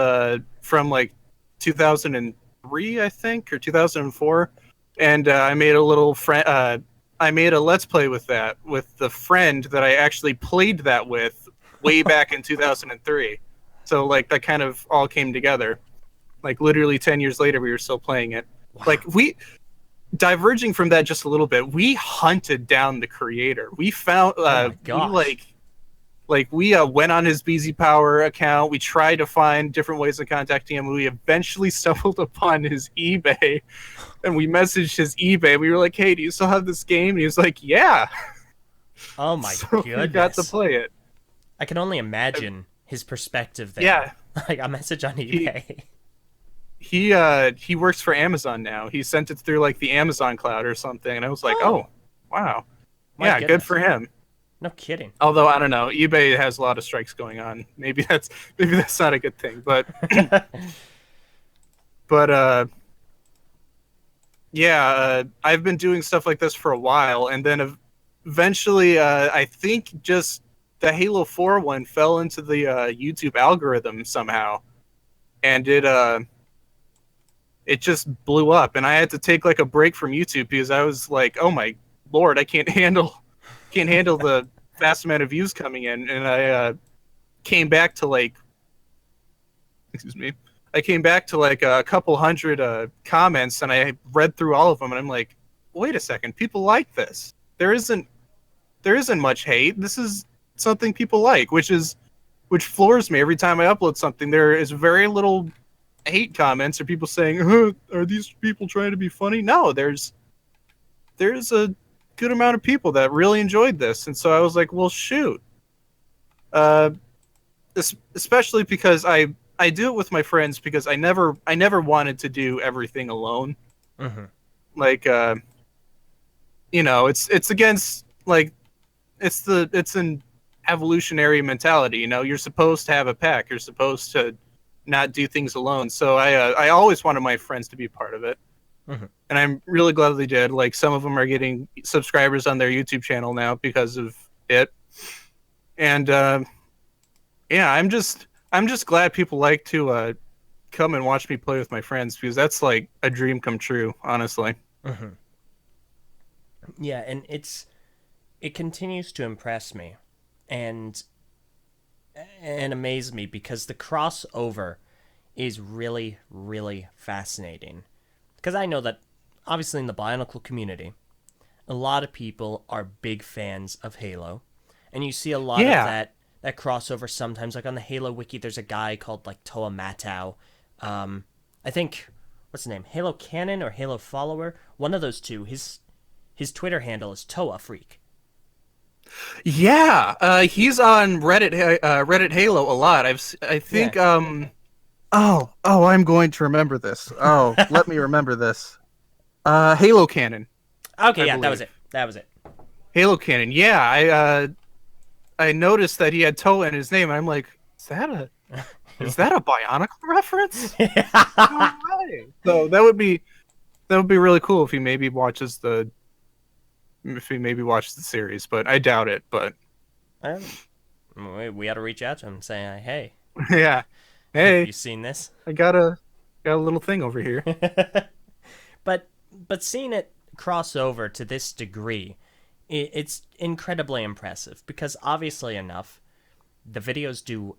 from like 2003, I think, or 2004, and I made a little friend. I made a Let's Play with that with the friend that I actually played that with way back in 2003. So like that kind of all came together. Like literally 10 years later, we were still playing it. Wow. Like diverging from that just a little bit, we hunted down the creator. We found Oh my gosh. we went on his BZ Power account. We tried to find different ways of contacting him. We eventually stumbled upon his eBay, and we messaged his eBay. We were like, "Hey, do you still have this game?" And he was like, "Yeah." Oh my So goodness. we got to play it. I can only imagine his perspective there. Yeah. Like a message on eBay. He works for Amazon now. He sent it through like the Amazon cloud or something, and I was like, "Oh, wow, My yeah, goodness. good for him." No kidding. Although I don't know, eBay has a lot of strikes going on. Maybe that's not a good thing. But I've been doing stuff like this for a while, and then eventually, I think just the Halo 4 one fell into the YouTube algorithm somehow, and it just blew up, and I had to take like a break from YouTube because I was like, "Oh my lord, I can't handle the vast amount of views coming in," and I came back to like, I came back to like a couple hundred comments, and I read through all of them, and I'm like, wait a second, people like this. There isn't much hate. This is something people like, which floors me every time I upload something. There is very little hate comments or people saying, are these people trying to be funny? No, there's a good amount of people that really enjoyed this, and so I was like, well, shoot. Especially because I do it with my friends because I never wanted to do everything alone. Mm-hmm. Like it's against like it's an evolutionary mentality. You're supposed to have a pack. You're supposed to not do things alone. So I always wanted my friends to be part of it. Mm-hmm. And I'm really glad they did. Like some of them are getting subscribers on their YouTube channel now because of it. And I'm just glad people like to come and watch me play with my friends because that's like a dream come true, honestly. Mm-hmm. Yeah, and it continues to impress me and amaze me because the crossover is really, really fascinating. Because I know that, obviously, in the Bionicle community, a lot of people are big fans of Halo. And you see a lot of that crossover sometimes. Like on the Halo Wiki, there's a guy called, like, Toa Matau. I think, what's his name? Halo Canon or Halo Follower? One of those two. His Twitter handle is Toa Freak. Yeah, he's on Reddit Halo a lot. I think Oh, I'm going to remember this. Oh, let me remember this. Halo Cannon. Okay, yeah, that was it. Halo Cannon. Yeah, I noticed that he had Toa in his name, and I'm like, is that a Bionicle reference? No way. So that would be really cool if he maybe watches the series, but I doubt it. But we had to reach out to him and say, hey. Yeah. Hey, have you seen this? I got a little thing over here. But seeing it cross over to this degree, it's incredibly impressive because obviously enough, the videos do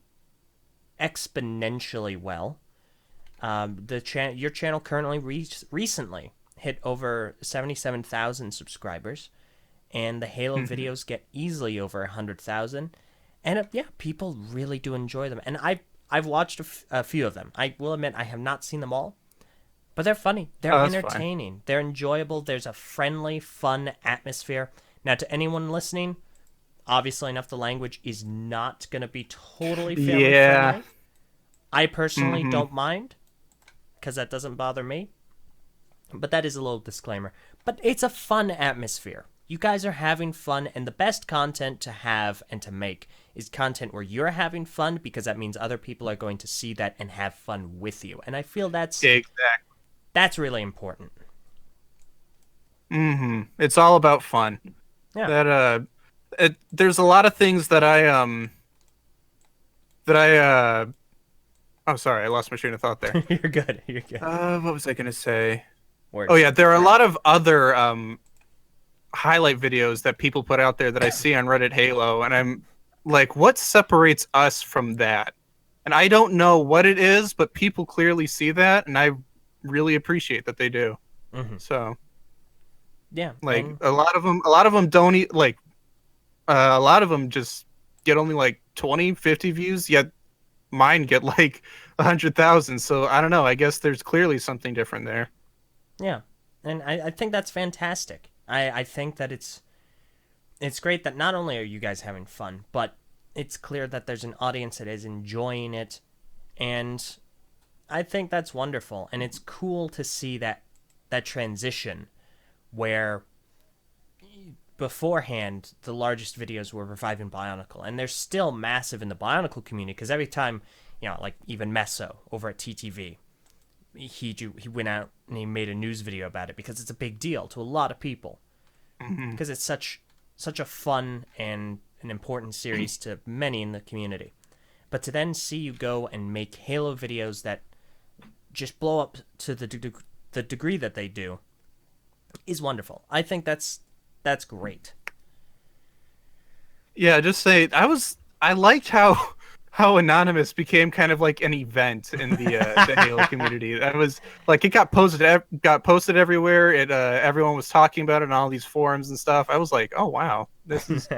exponentially well. Your channel currently recently hit over 77,000 subscribers, and the Halo videos get easily over 100,000. And people really do enjoy them, and I've watched a few of them. I will admit I have not seen them all. But they're funny. They're Oh, that's fine. entertaining. They're enjoyable. There's a friendly, fun atmosphere. Now, to anyone listening, obviously enough, the language is not going to be totally family Yeah. friendly. I personally Mm-hmm. don't mind, because that doesn't bother me. But that is a little disclaimer. But it's a fun atmosphere. You guys are having fun, and the best content to have and to make is content where you're having fun, because that means other people are going to see that and have fun with you. And I feel Exactly. that's really important. Mm-hmm. It's all about fun. Yeah. That there's a lot of things that I oh, sorry, I lost my train of thought there. You're good. You're good. What was I gonna say? Oh Words. yeah, there are a lot of other highlight videos that people put out there that I see on Reddit Halo, and I'm like, what separates us from that? And I don't know what it is, but people clearly see that, and I really appreciate that they do. Hmm. So, Yeah. like, And a lot of them don't eat, like, a lot of them just get only like 20, 50 views, yet mine get like 100,000. So I don't know. I guess there's clearly something different there. yeah. And I think that's fantastic. I think that it's great that not only are you guys having fun, but it's clear that there's an audience that is enjoying it, and I think that's wonderful. And it's cool to see that transition where beforehand the largest videos were reviving Bionicle, and they're still massive in the Bionicle community, because every time, like even Meso over at TTV, he went out and he made a news video about it, because it's a big deal to a lot of people, Hmm. because it's such a fun and an important series to many in the community. But to then see you go and make Halo videos that just blow up to the degree that they do is wonderful. I think that's great. Yeah, just say I liked how anonymous became kind of like an event in the Halo community. That was like it got posted everywhere. It everyone was talking about it on all these forums and stuff. I was like, oh wow, this is.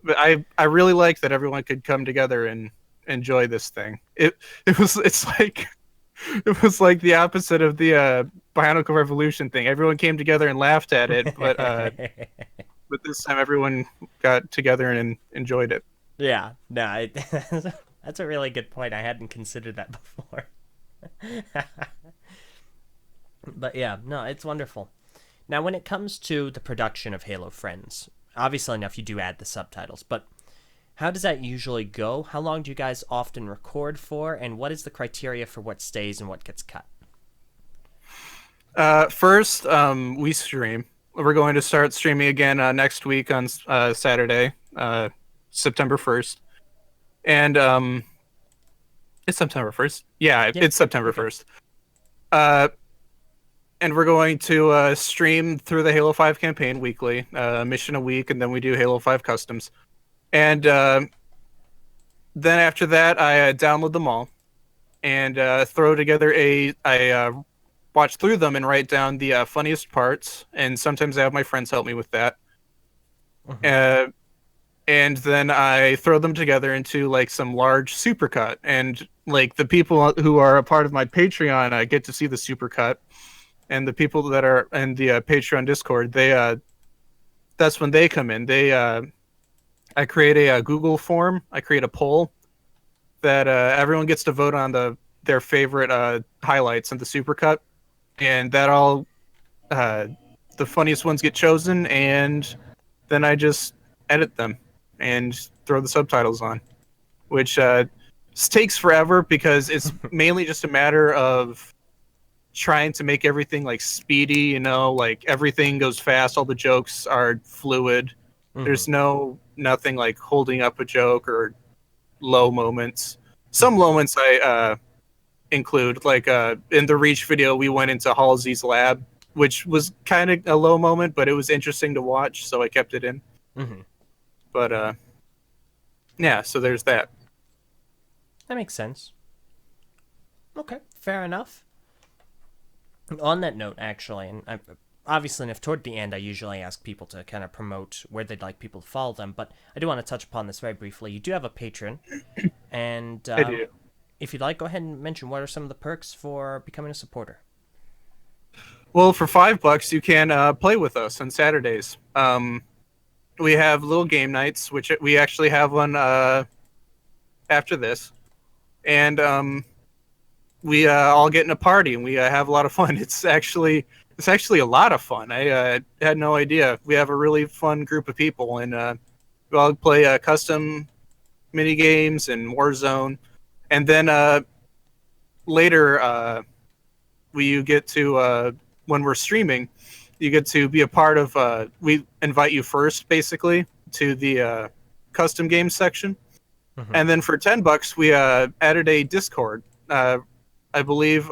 But I really like that everyone could come together and enjoy this thing. It's like it was like the opposite of the Bionicle Revolution thing. Everyone came together and laughed at it, but this time everyone got together and enjoyed it. Yeah, no, that's a really good point. I hadn't considered that before. But yeah, no, it's wonderful. Now, when it comes to the production of Halo Friends, obviously enough, you do add the subtitles, but how does that usually go? How long do you guys often record for, and what is the criteria for what stays and what gets cut? First, we stream. We're going to start streaming again next week on Saturday, September 1st. And it's September 1st. Yeah, Yeah, it's September you're good. 1st. Uh, and we're going to stream through the Halo 5 campaign weekly, mission a week, and then we do Halo 5 customs. And then after that, I download them all and throw together I watch through them and write down the funniest parts. And sometimes I have my friends help me with that. Hmm. Uh, and then I throw them together into like some large supercut. And like the people who are a part of my Patreon, I get to see the supercut. And the people that are in the Patreon Discord, they that's when they come in. I create a Google form. I create a poll that everyone gets to vote on their favorite highlights in the supercut, and that all uh, the funniest ones get chosen, and then I just edit them and throw the subtitles on, which takes forever because it's mainly just a matter of trying to make everything like speedy, like everything goes fast, all the jokes are fluid. Hmm. There's nothing like holding up a joke or low moments. Some Hmm. moments I include, like in the Reach video, we went into Halsey's lab, which was kind of a low moment, but it was interesting to watch, so I kept it in. Hmm. But yeah, so there's that. That makes sense. Okay, fair enough. On that note, actually, and obviously, enough toward the end, I usually ask people to kind of promote where they'd like people to follow them, but I do want to touch upon this very briefly. You do have a Patreon, and I do. if you'd like, go ahead and mention what are some of the perks for becoming a supporter. Well, for $5, you can play with us on Saturdays. We have little game nights, which we actually have one after this, and we all get in a party and we have a lot of fun. It's actually a lot of fun. I had no idea. We have a really fun group of people, and we all play custom mini games and Warzone, and then later you get to when we're streaming, you get to be a part of. We invite you first, basically, to the custom games section, and then for $10, we added a Discord. I believe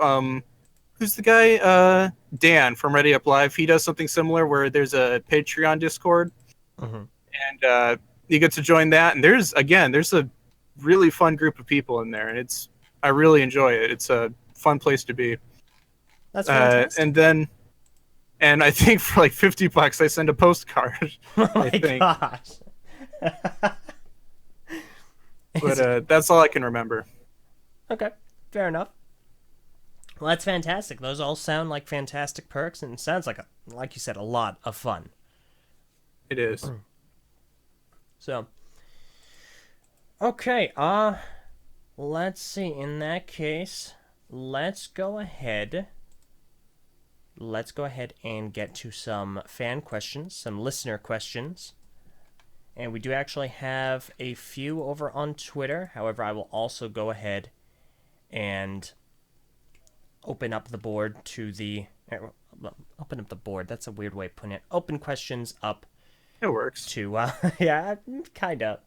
who's the guy? Dan from Ready Up Live. He does something similar where there's a Patreon Discord, and you get to join that. And there's a really fun group of people in there, and I really enjoy it. It's a fun place to be. That's fantastic. And I think for like $50, I send a postcard. Oh my I think. gosh. But that's all I can remember. Okay, fair enough. Well, that's fantastic. Those all sound like fantastic perks, and it sounds like you said, a lot of fun. It is. So, okay, let's see. In that case, let's go ahead and get to some fan questions, some listener questions. And we do actually have a few over on Twitter. However, I will also go ahead and open up the board to the... Open up the board. That's a weird way of putting it. Open questions up. It works. To, yeah, kind of.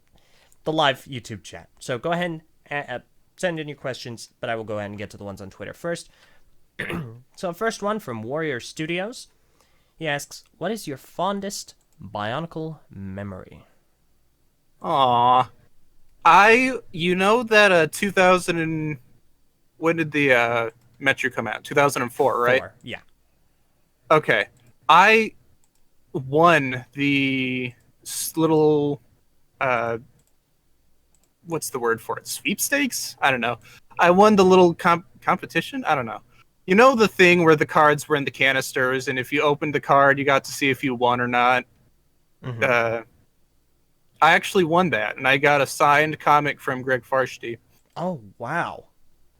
The live YouTube chat. So go ahead and send in your questions, but I will go ahead and get to the ones on Twitter first. So first one from Warrior Studios. He asks, what is your fondest Bionicle memory? Aww. You know that 2000 and... When did the Metro come out? 2004, right? 4, yeah. Okay. I won the little... what's the word for it? Sweepstakes? I don't know. I won the little competition? I don't know. You know the thing where the cards were in the canisters, and if you opened the card, you got to see if you won or not? I actually won that, and I got a signed comic from Greg Farshty. Oh, wow.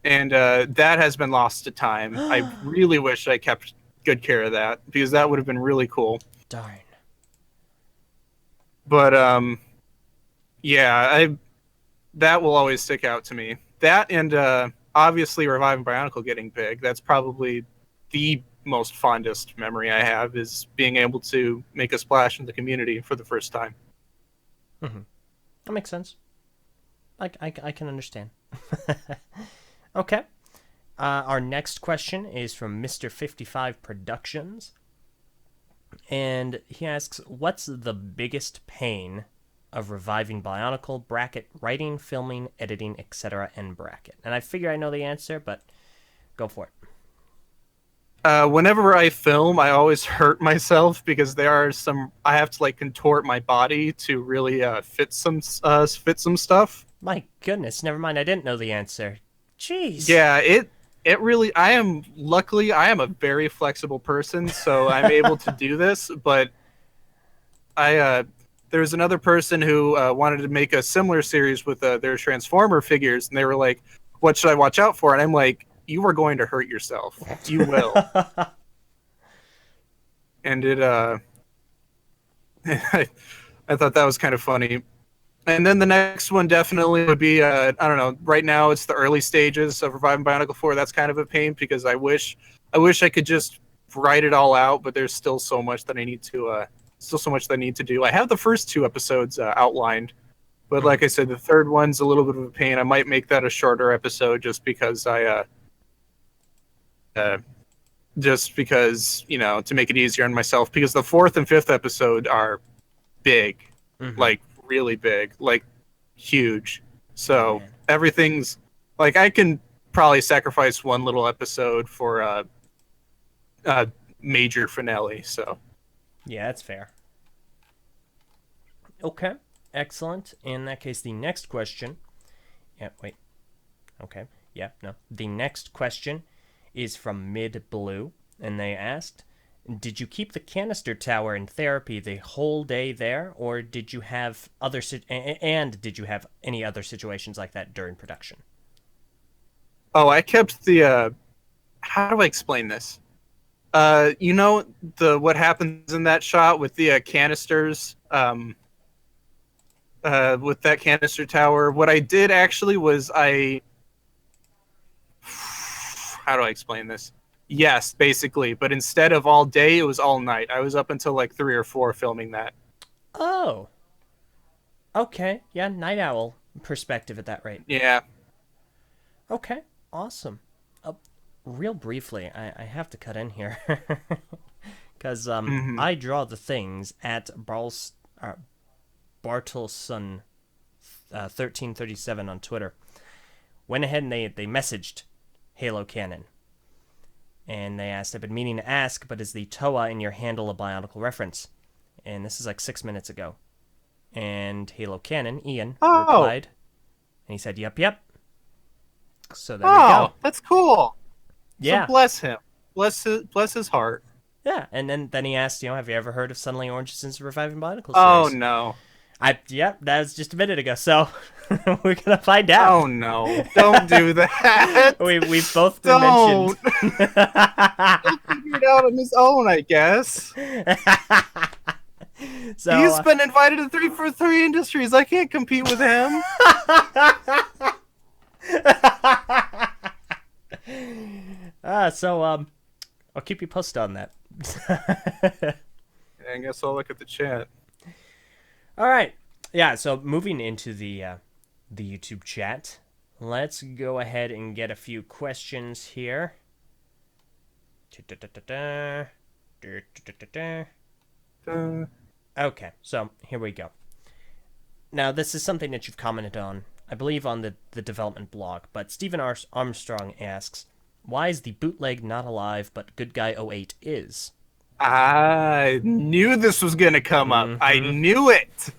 And that has been lost to time. I really wish I kept good care of that, because that would have been really cool. Darn. But, yeah, that will always stick out to me. That and obviously Reviving Bionicle getting big. That's probably the most fondest memory I have, is being able to make a splash in the community for the first time. That makes sense. I can understand. Okay. Our next question is from Mr. 55 Productions. And he asks, what's the biggest pain of reviving Bionicle, bracket, writing, filming, editing, etc., and bracket? And I figure I know the answer, but go for it. Whenever I film, I always hurt myself because I have to like contort my body to really fit some stuff. My goodness, never mind. I didn't know the answer. Jeez. Yeah, it really. Luckily, I am a very flexible person, so I'm able to do this. But there was another person who wanted to make a similar series with their Transformer figures, and they were like, "What should I watch out for?" And I'm like, "You are going to hurt yourself. You will." And it, I thought that was kind of funny. And then the next one definitely would be, I don't know. Right now, it's the early stages of Reviving Bionicle 4. That's kind of a pain because I wish I could just write it all out, but there's still so much that I need to do. I have the first 2 episodes outlined, but like I said, the third one's a little bit of a pain. I might make that a shorter episode just because to make it easier on myself, because the 4th and 5th episode are big, like really big, like huge. So everything's like, I can probably sacrifice one little episode for a major finale. So yeah, that's fair. Okay, excellent. In that case, the next question. Yeah, wait. Okay, yeah, no. The next question is from Mid Blue, and they asked, Did you keep the canister tower in therapy the whole day there, or did you have did you have any other situations like that during production? Oh, I kept the. How do I explain this? You know the what happens in that shot with the canisters. With that canister tower, what I did actually was I. How do I explain this? Yes, basically, but instead of all day, it was all night. I was up until like 3 or 4 filming that. Oh, okay. Yeah, night owl perspective at that rate. Yeah. Okay, awesome. Real briefly, I have to cut in here because I draw the things at Bartelson 1337 on Twitter. Went ahead and they messaged Halo Canon. And they asked, I've been meaning to ask, but is the Toa in your handle a Bionicle reference? And this is like 6 minutes ago. And Halo Canon, Ian, replied. And he said, yep. So there we go. Oh, that's cool. Yeah. So bless him. Bless his heart. Yeah, and then he asked, have you ever heard of Suddenly Oranges since Reviving Bionicle series? Oh, no. Yep, that was just a minute ago, so we're gonna find out. Oh no! Don't do that. We've both been mentioned. He'll figure it out on his own, I guess. So he's been invited to 343 Industries. I can't compete with him. I'll keep you posted on that. I guess I'll look at the chat. All right. Yeah, so moving into the YouTube chat, let's go ahead and get a few questions here. Okay, so here we go. Now, this is something that you've commented on, I believe on the development blog, but Stephen Armstrong asks, why is the bootleg not alive, but Good Guy 08 is? I knew this was going to come up. I knew it.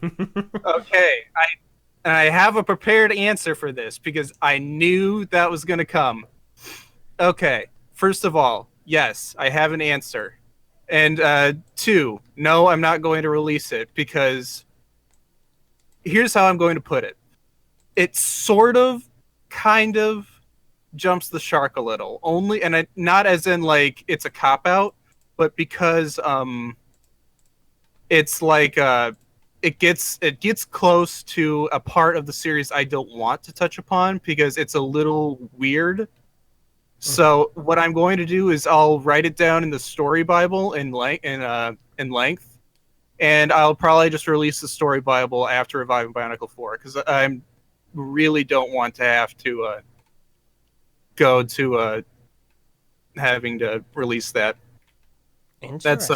Okay. I have a prepared answer for this because I knew that was going to come. Okay. First of all, yes, I have an answer. And 2, no, I'm not going to release it because here's how I'm going to put it. It sort of, kind of jumps the shark a little. Only, and not as in like it's a cop-out, but because it's like it gets close to a part of the series I don't want to touch upon because it's a little weird. So what I'm going to do is I'll write it down in the story Bible in length, and I'll probably just release the story Bible after Reviving Bionicle 4 because I really don't want to have to go to having to release that. That's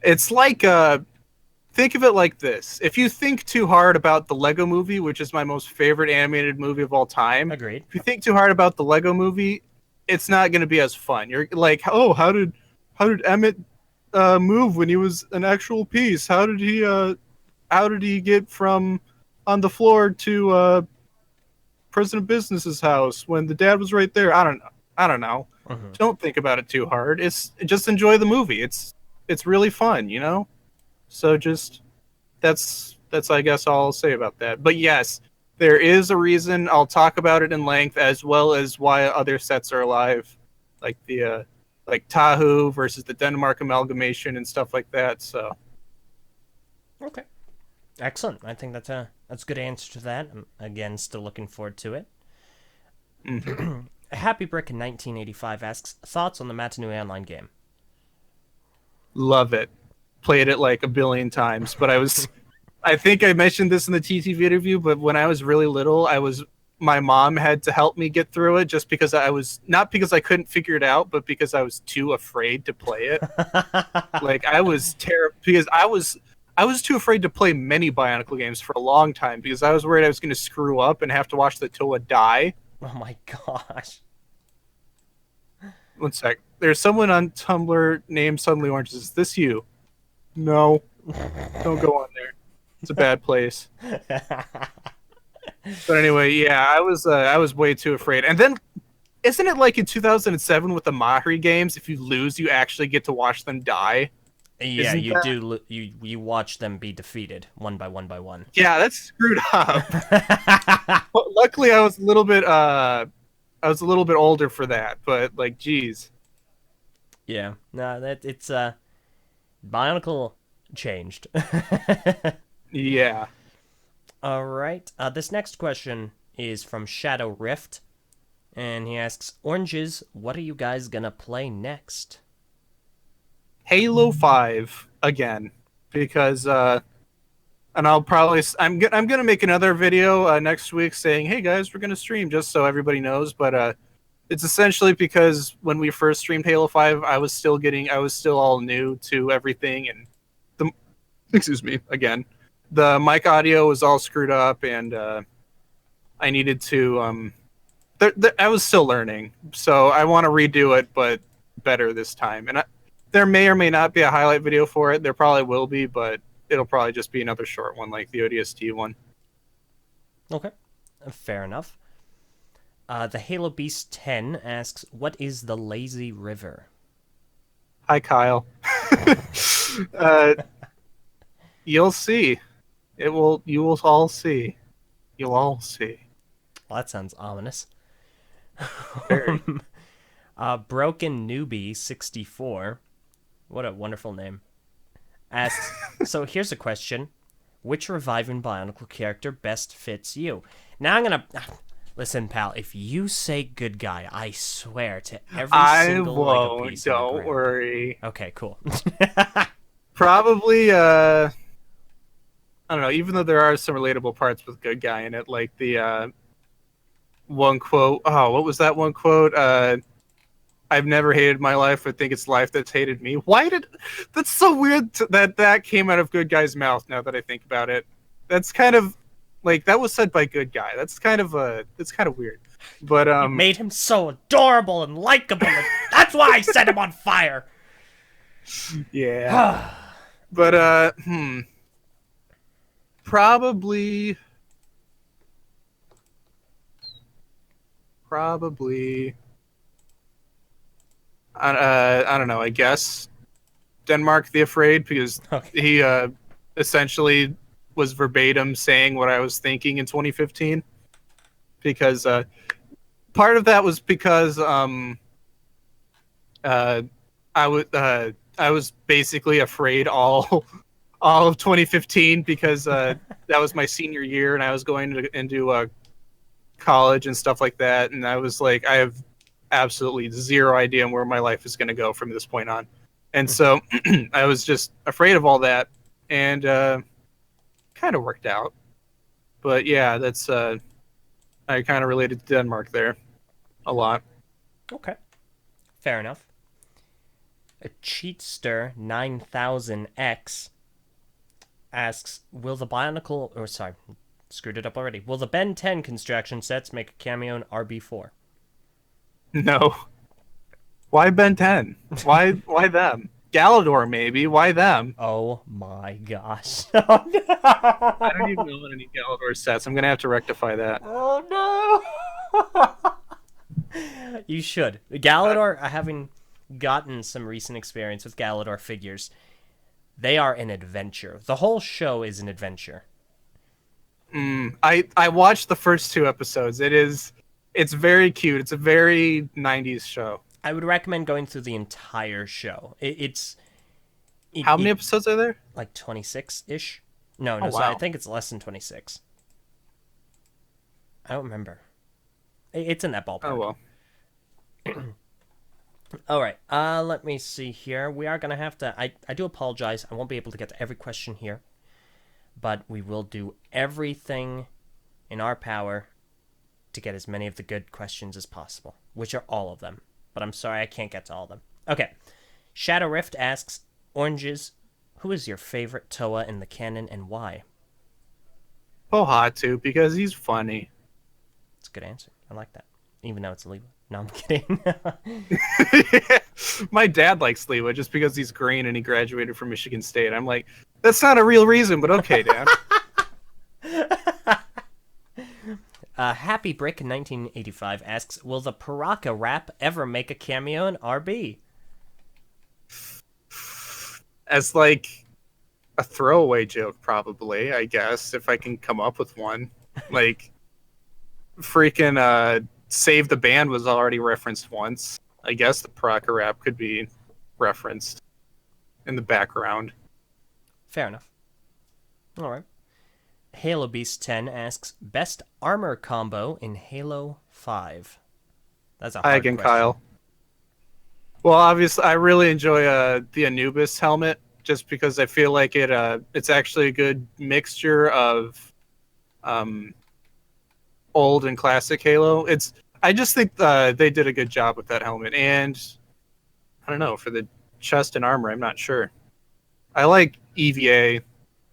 it's like think of it like this. If you think too hard about the Lego Movie, which is my most favorite animated movie of all time. Agreed. If you think too hard about the Lego Movie, it's not going to be as fun. You're like, "Oh, how did Emmett move when he was an actual piece? How did he get from on the floor to President Business's house when the dad was right there?" I don't know. Don't think about it too hard. Just enjoy the movie. It's really fun, So just that's I guess all I'll say about that. But yes, there is a reason. I'll talk about it in length as well as why other sets are alive, like the like Tahu versus the Denmark amalgamation and stuff like that. So okay, excellent. I think that's a good answer to that. I'm again still looking forward to it. Happy Brick in 1985 asks, thoughts on the Matinee Online game? Love it. Played it like a billion times, but I think I mentioned this in the TTV interview, but when I was really little, my mom had to help me get through it just because not because I couldn't figure it out, but because I was too afraid to play it. Like I was terrible because I was too afraid to play many Bionicle games for a long time because I was worried I was going to screw up and have to watch the Toa die. Oh my gosh. One sec. There's someone on Tumblr named SuddenlyOranges. Is this you? No. Don't go on there. It's a bad place. But anyway, yeah, I was way too afraid. And then isn't it like in 2007 with the Mahri games? If you lose, you actually get to watch them die. Yeah, Isn't you that... do. You watch them be defeated one by one by one. Yeah, that's screwed up. But luckily, I was a little bit older for that. But like, geez. Yeah, no, that it's Bionicle changed. Yeah. All right. This next question is from Shadow Rift, and he asks, "Oranges, what are you guys gonna play next?" Halo 5 again, because and I'm gonna make another video next week saying, hey guys, we're gonna stream, just so everybody knows. But it's essentially because when we first streamed Halo 5, I was still all new to everything, and the excuse me again, the mic audio was all screwed up, and I needed to I was still learning, so I want to redo it, but better this time. And there may or may not be a highlight video for it. There probably will be, but it'll probably just be another short one like the ODST one. Okay, fair enough. The Halo Beast 10 asks, "What is the Lazy River?" Hi, Kyle. You'll see. You will all see. You'll all see. Well, that sounds ominous. Very. Broken Newbie 64, what a wonderful name, asks, "So here's a question. Which reviving Bionicle character best fits you?" Now I'm gonna... Listen, pal, if you say good guy, I swear to every single Lego piece on the ground. Don't worry. Okay, cool. Probably, I don't know, even though there are some relatable parts with good guy in it, like the one quote, oh, what was that one quote? I've never hated my life. I think it's life that's hated me. That's so weird that came out of good guy's mouth now that I think about it. That's kind of, like, that was said by good guy. It's kind of weird. But, You made him so adorable and likable, and that's why I set him on fire! Yeah. But, probably, I don't know, I guess Denmark the Afraid, because he essentially was verbatim saying what I was thinking in 2015. Because part of that was because I was basically afraid all of 2015, because that was my senior year and I was going into college and stuff like that, and I was like, I have absolutely zero idea where my life is going to go from this point on. And so I was just afraid of all that, and kind of worked out. But yeah, that's I kind of related to Denmark there a lot. Okay, fair enough. A Cheatster 9000X asks, "Will the Bionicle..." Or sorry, screwed it up already. "Will the Ben 10 construction sets make a cameo in RB4?" No. Why Ben 10? Why them? Galador, maybe. Why them? Oh my gosh. Oh, no. I don't even know any Galador sets. I'm going to have to rectify that. Oh no. You should. Galador, having gotten some recent experience with Galador figures, they are an adventure. The whole show is an adventure. I watched the first 2 episodes. It's very cute. It's a very 90s show. I would recommend going through the entire show. How many episodes are there? Like 26-ish? No, wow. Sorry, I think it's less than 26. I don't remember. It's in that ballpark. Oh, well. All right, let me see here. We are going to have to... I do apologize. I won't be able to get to every question here. But we will do everything in our power to get as many of the good questions as possible, which are all of them. But I'm sorry, I can't get to all of them. Okay. Shadow Rift asks, "Oranges, who is your favorite Toa in the canon and why?" Pohatu, because he's funny. That's a good answer. I like that. Even though it's Lewa. No, I'm kidding. My dad likes Lewa just because he's green and he graduated from Michigan State. I'm like, that's not a real reason, but okay, Dad. Happy Brick 1985 asks, will the Paraka rap ever make a cameo in RB? As like a throwaway joke, probably, I guess, if I can come up with one. Like, freaking Save the Band was already referenced once. I guess the Paraka rap could be referenced in the background. Fair enough. All right. Halo Beast 10 asks, best armor combo in Halo 5? That's a hard Hi again, question. Kyle. Well, obviously, I really enjoy the Anubis helmet, just because I feel like it's actually a good mixture of old and classic Halo. I just think they did a good job with that helmet, and I don't know, for the chest and armor, I'm not sure. I like EVA.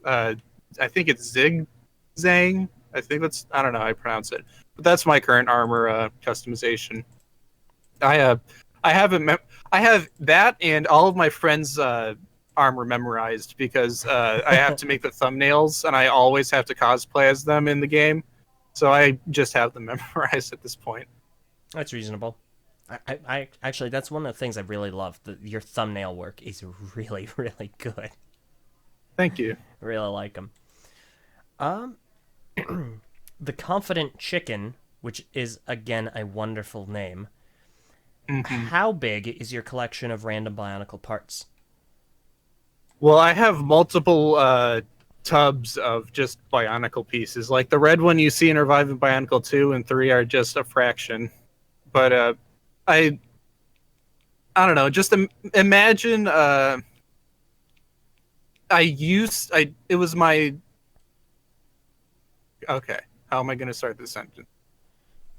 I think it's Zigzang. I don't know how I pronounce it, but that's my current armor customization. I have that and all of my friends' armor memorized because I have to make the thumbnails and I always have to cosplay as them in the game. So I just have them memorized at this point. That's reasonable. I actually, that's one of the things I really love. Your thumbnail work is really, really good. Thank you. I really like them. The Confident Chicken, which is, again, a wonderful name. Mm-hmm. How big is your collection of random Bionicle parts? Well, I have multiple tubs of just Bionicle pieces. Like the red one you see in Reviving Bionicle 2 and 3 are just a fraction. But I don't know. Just imagine. It was my. Okay, how am I going to start this sentence?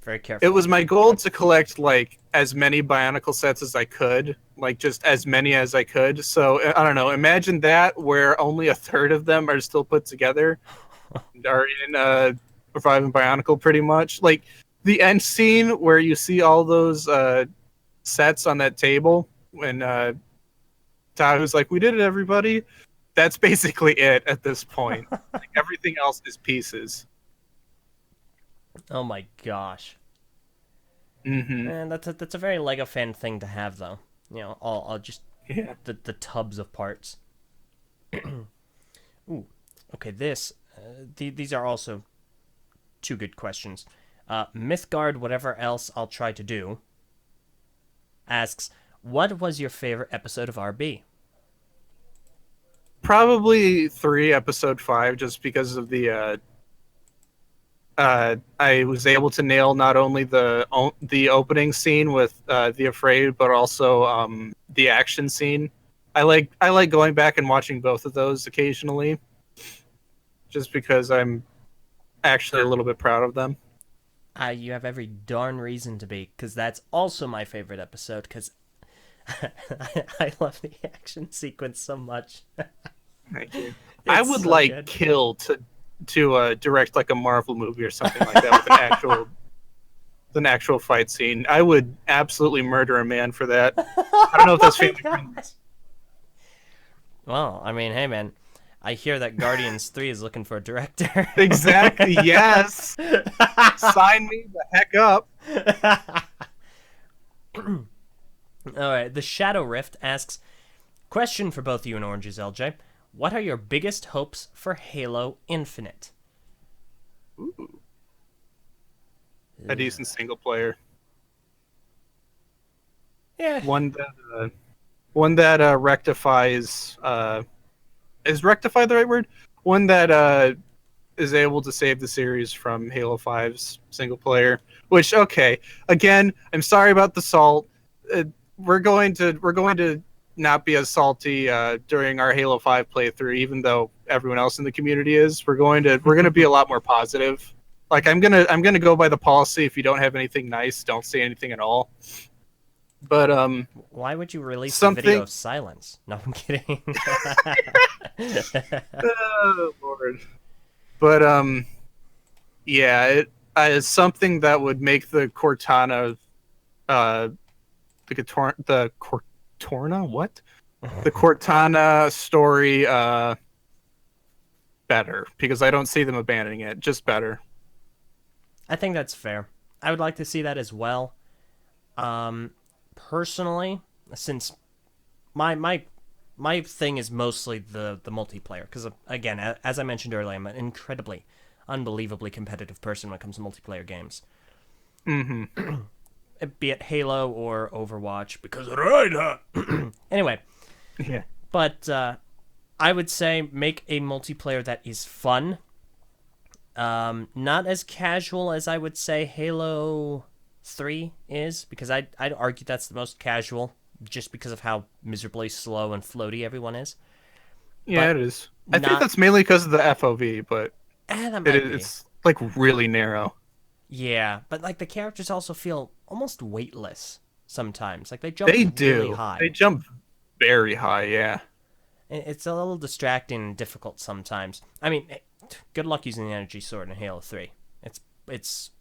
Very careful. It was my goal to collect like as many Bionicle sets as I could, like just as many as I could. So I don't know. Imagine that where only a third of them are still put together, are in Reviving Bionicle, pretty much. Like the end scene where you see all those sets on that table when Tahu's like, "We did it, everybody." That's basically it at this point. Like, everything else is pieces. Oh my gosh. Mm-hmm. And that's a very Lego fan thing to have, though. You know, all just the tubs of parts. Ooh, okay. These are also two good questions. Mythgard, whatever else I'll try to do, asks, what was your favorite episode of RB? Probably 3, episode 5, just because of the I was able to nail not only the opening scene with the Afraid, but also the action scene. I like going back and watching both of those occasionally, just because I'm actually a little bit proud of them. You have every darn reason to be, because that's also my favorite episode, because I love the action sequence so much. Thank you. I would so like good. Kill to direct like a Marvel movie or something like that with an actual fight scene. I would absolutely murder a man for that. I don't know if that's family friendly. Well, I mean, hey man, I hear that Guardians 3 is looking for a director. Exactly, yes. Sign me the heck up. Alright, the Shadow Rift asks, question for both you and Oranges, LJ. What are your biggest hopes for Halo Infinite? Ooh. A decent single player. Yeah. One that rectifies. Is rectify the right word? One that is able to save the series from Halo 5's single player. Which, okay, again, I'm sorry about the salt. We're going to not be as salty during our Halo 5 playthrough, even though everyone else in the community is. We're going to be a lot more positive. Like I'm gonna go by the policy: if you don't have anything nice, don't say anything at all. But why would you release something... a video of silence? No, I'm kidding. Oh Lord. But yeah, it is something that would make the Cortana, the Cortana, what? The Cortana story better, because I don't see them abandoning it. Just better. I think that's fair. I would like to see that as well. Personally, since my thing is mostly the multiplayer, because again, as I mentioned earlier, I'm an incredibly, unbelievably competitive person when it comes to multiplayer games. Mm-hmm. Be it Halo or Overwatch, because right. Anyway, Yeah. but I would say make a multiplayer that is fun. Not as casual as I would say Halo 3 is, because I'd argue that's the most casual, just because of how miserably slow and floaty everyone is. Yeah, But it is. I think not, that's mainly because of the FOV, but that might be. it's like really narrow. Yeah, but like the characters also feel almost weightless sometimes. Like they jump They really do. high. They jump very high, yeah. It's a little distracting and difficult sometimes. I mean, good luck using the energy sword in Halo 3. It's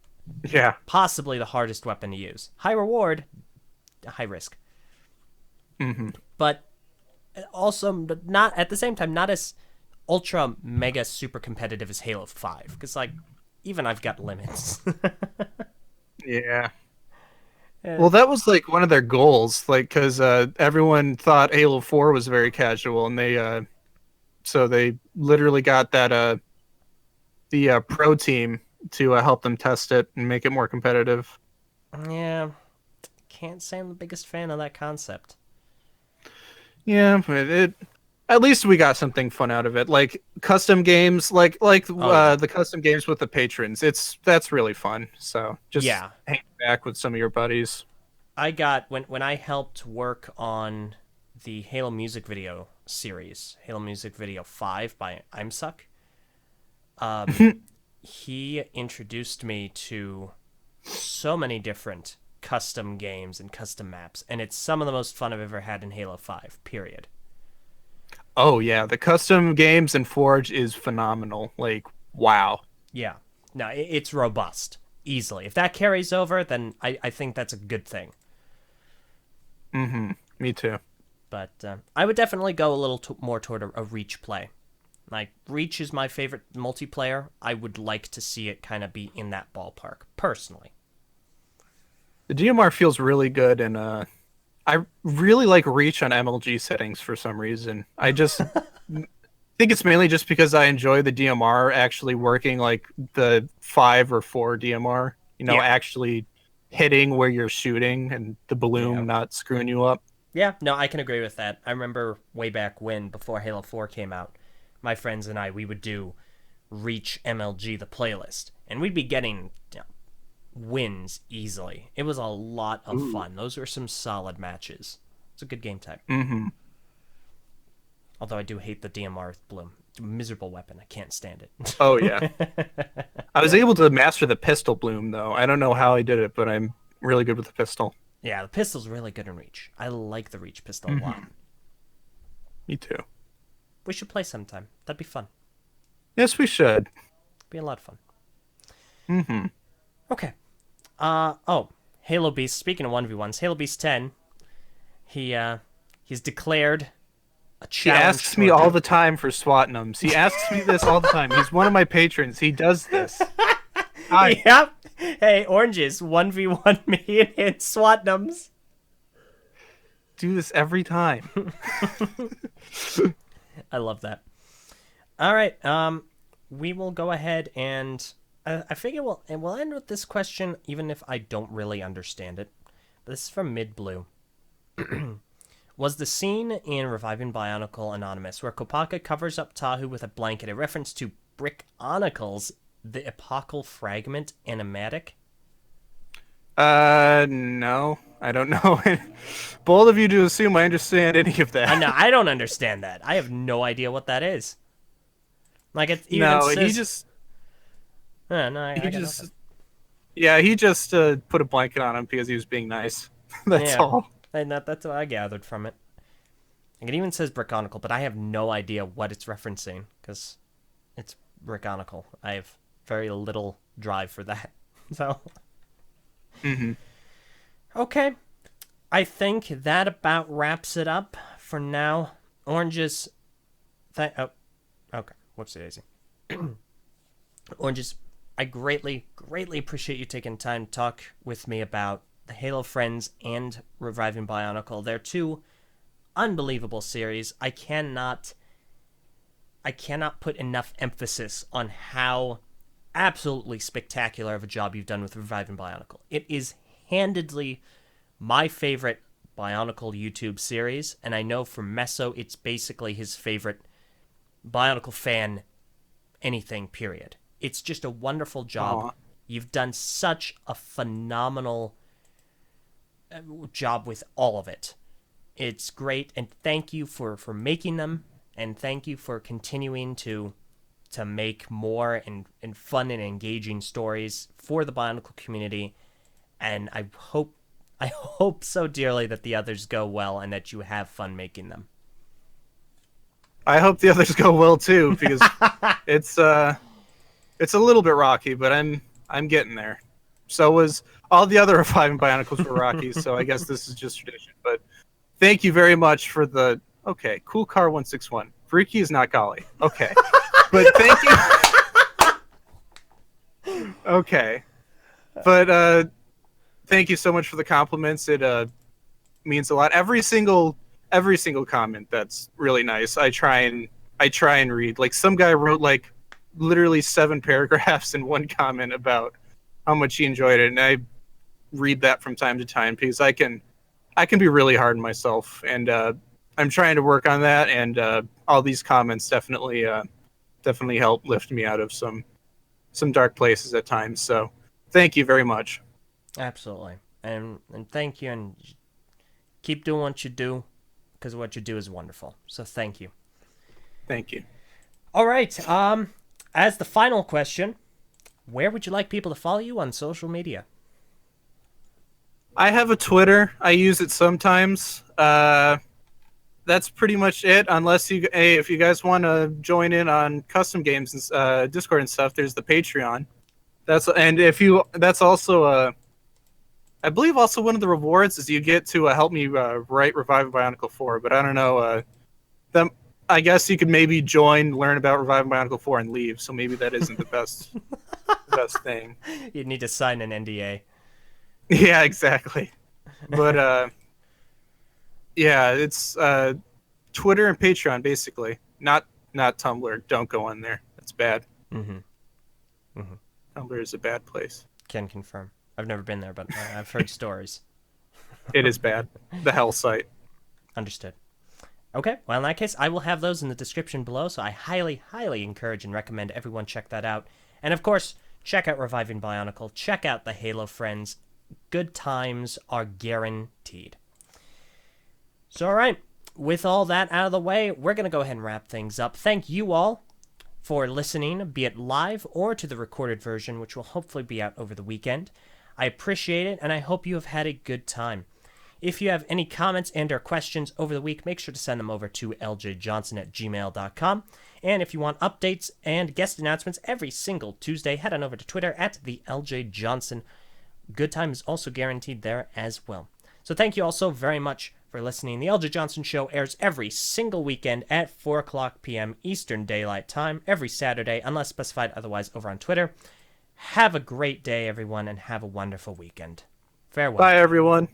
Yeah. possibly the hardest weapon to use. High reward, high risk. Mm-hmm. But also not at the same time not as ultra mega super competitive as Halo 5, because like even I've got limits. Yeah. Well, that was like one of their goals, like because everyone thought Halo 4 was very casual, and so they literally got that the pro team to help them test it and make it more competitive. Yeah, can't say I'm the biggest fan of that concept. Yeah, but it at least we got something fun out of it, like custom games, Oh yeah. the custom games with the patrons. That's really fun. So just Yeah, hang back with some of your buddies. I got when I helped work on the Halo music video series, Halo Music Video 5 by Imsuck. He introduced me to so many different custom games and custom maps, and it's some of the most fun I've ever had in Halo 5, period. Oh yeah, the custom games in Forge is phenomenal. Like wow. Yeah. No, it's robust, easily. If that carries over, then I think that's a good thing. Mm-hmm. Me too. But I would definitely go a little more toward a Reach play. Like, Reach is my favorite multiplayer. I would like to see it kind of be in that ballpark, personally. The DMR feels really good, and I really like Reach on MLG settings for some reason. I just think it's mainly just because I enjoy the DMR actually working like the 5 or 4 DMR, Yeah. actually hitting where you're shooting and the Yeah. bloom not screwing you up. Yeah, no, I can agree with that. I remember way back when, before Halo 4 came out, my friends and I, we would do Reach MLG, the playlist, and we'd be getting wins easily. It was a lot of Ooh. fun. Those were some solid matches. It's a good game type. Mm-hmm. Although I do hate the DMR bloom. It's a miserable weapon. I can't stand it. Oh yeah. I was able to master the pistol bloom though. I don't know how I did it, but I'm really good with the pistol. Yeah, the pistol's really good in Reach. I like the Reach pistol a lot. Me too. We should play sometime. That'd be fun. Yes, we should. Be a lot of fun. Mm-hmm. Okay. Oh, Halo Beast. Speaking of 1v1s, Halo Beast 10. He's declared a He challenge. asks me all the time for SWATnums. He asks me this all the time. He's one of my patrons. He does this. Hi. Yep. Hey, Oranges, 1v1 me and SWATnums. Do this every time. I love that. All right. We will go ahead and I figure we'll end with this question, even if I don't really understand it. But this is from Mid Blue. Was the scene in Reviving Bionicle Anonymous where Kopaka covers up Tahu with a blanket a reference to Brickonicle's The Epochal Fragment animatic? No. I don't know. Bold of you to assume I understand any of that. I don't understand that. I have no idea what that is. Like it even No, says, he just I he got just nothing. yeah, he just put a blanket on him because he was being nice. That's Yeah. all. And that's what I gathered from it. And it even says Brickonicle, but I have no idea what it's referencing because it's Brickonicle. I have very little drive for that. So, Mm-hmm. okay. I think that about wraps it up for now. Oranges. Oh, okay. Whoopsie daisy. Oranges, I greatly, greatly appreciate you taking time to talk with me about the Halo Friends and Reviving Bionicle. They're two unbelievable series. I cannot put enough emphasis on how absolutely spectacular of a job you've done with Reviving Bionicle. It is handedly my favorite Bionicle YouTube series, and I know for Meso, it's basically his favorite Bionicle fan anything, period. It's just a wonderful job. Aw. You've done such a phenomenal job with all of it. It's great, and thank you for making them, and thank you for continuing to make more and fun and engaging stories for the Bionicle community. And I hope so dearly that the others go well and that you have fun making them. I hope the others go well too, because it's a little bit rocky, but I'm getting there. So was all the other Reviving Bionicles were rocky, so I guess this is just tradition. But thank you very much for the Cool Car 161. Freaky is not golly. Okay. But thank you. Okay. But thank you so much for the compliments. It means a lot. Every single comment that's really nice. I try and read. Like, some guy wrote like literally 7 paragraphs in one comment about how much he enjoyed it, and I read that from time to time because I can be really hard on myself, and I'm trying to work on that. And all these comments definitely help lift me out of some dark places at times. So thank you very much. Absolutely, and thank you, and keep doing what you do, because what you do is wonderful. So thank you. Thank you. All right. As the final question, where would you like people to follow you on social media? I have a Twitter. I use it sometimes. That's pretty much it. Unless if you guys want to join in on custom games and Discord and stuff, there's the Patreon. That's also I believe also one of the rewards is you get to help me write Reviving Bionicle 4. But I don't know. I guess you could maybe learn about Reviving Bionicle 4 and leave. So maybe that isn't the best thing. You'd need to sign an NDA. Yeah, exactly. But yeah, it's Twitter and Patreon basically. Not Tumblr. Don't go on there. That's bad. Mm-hmm. Mm-hmm. Tumblr is a bad place. Can confirm. I've never been there, but I've heard stories. It is bad. The hell site. Understood. Okay, well, in that case, I will have those in the description below, so I highly, highly encourage and recommend everyone check that out. And of course, check out Reviving Bionicle. Check out the Halo Friends. Good times are guaranteed. So, all right, with all that out of the way, we're going to go ahead and wrap things up. Thank you all for listening, be it live or to the recorded version, which will hopefully be out over the weekend. I appreciate it, and I hope you have had a good time. If you have any comments and or questions over the week, make sure to send them over to ljjohnson@gmail.com. And if you want updates and guest announcements every single Tuesday, head on over to Twitter @the Eljay Johnsen. Good time is also guaranteed there as well. So thank you all so very much for listening. The Eljay Johnsen Show airs every single weekend at 4 o'clock p.m. Eastern Daylight Time, every Saturday, unless specified otherwise over on Twitter. Have a great day, everyone, and have a wonderful weekend. Farewell. Bye, everyone.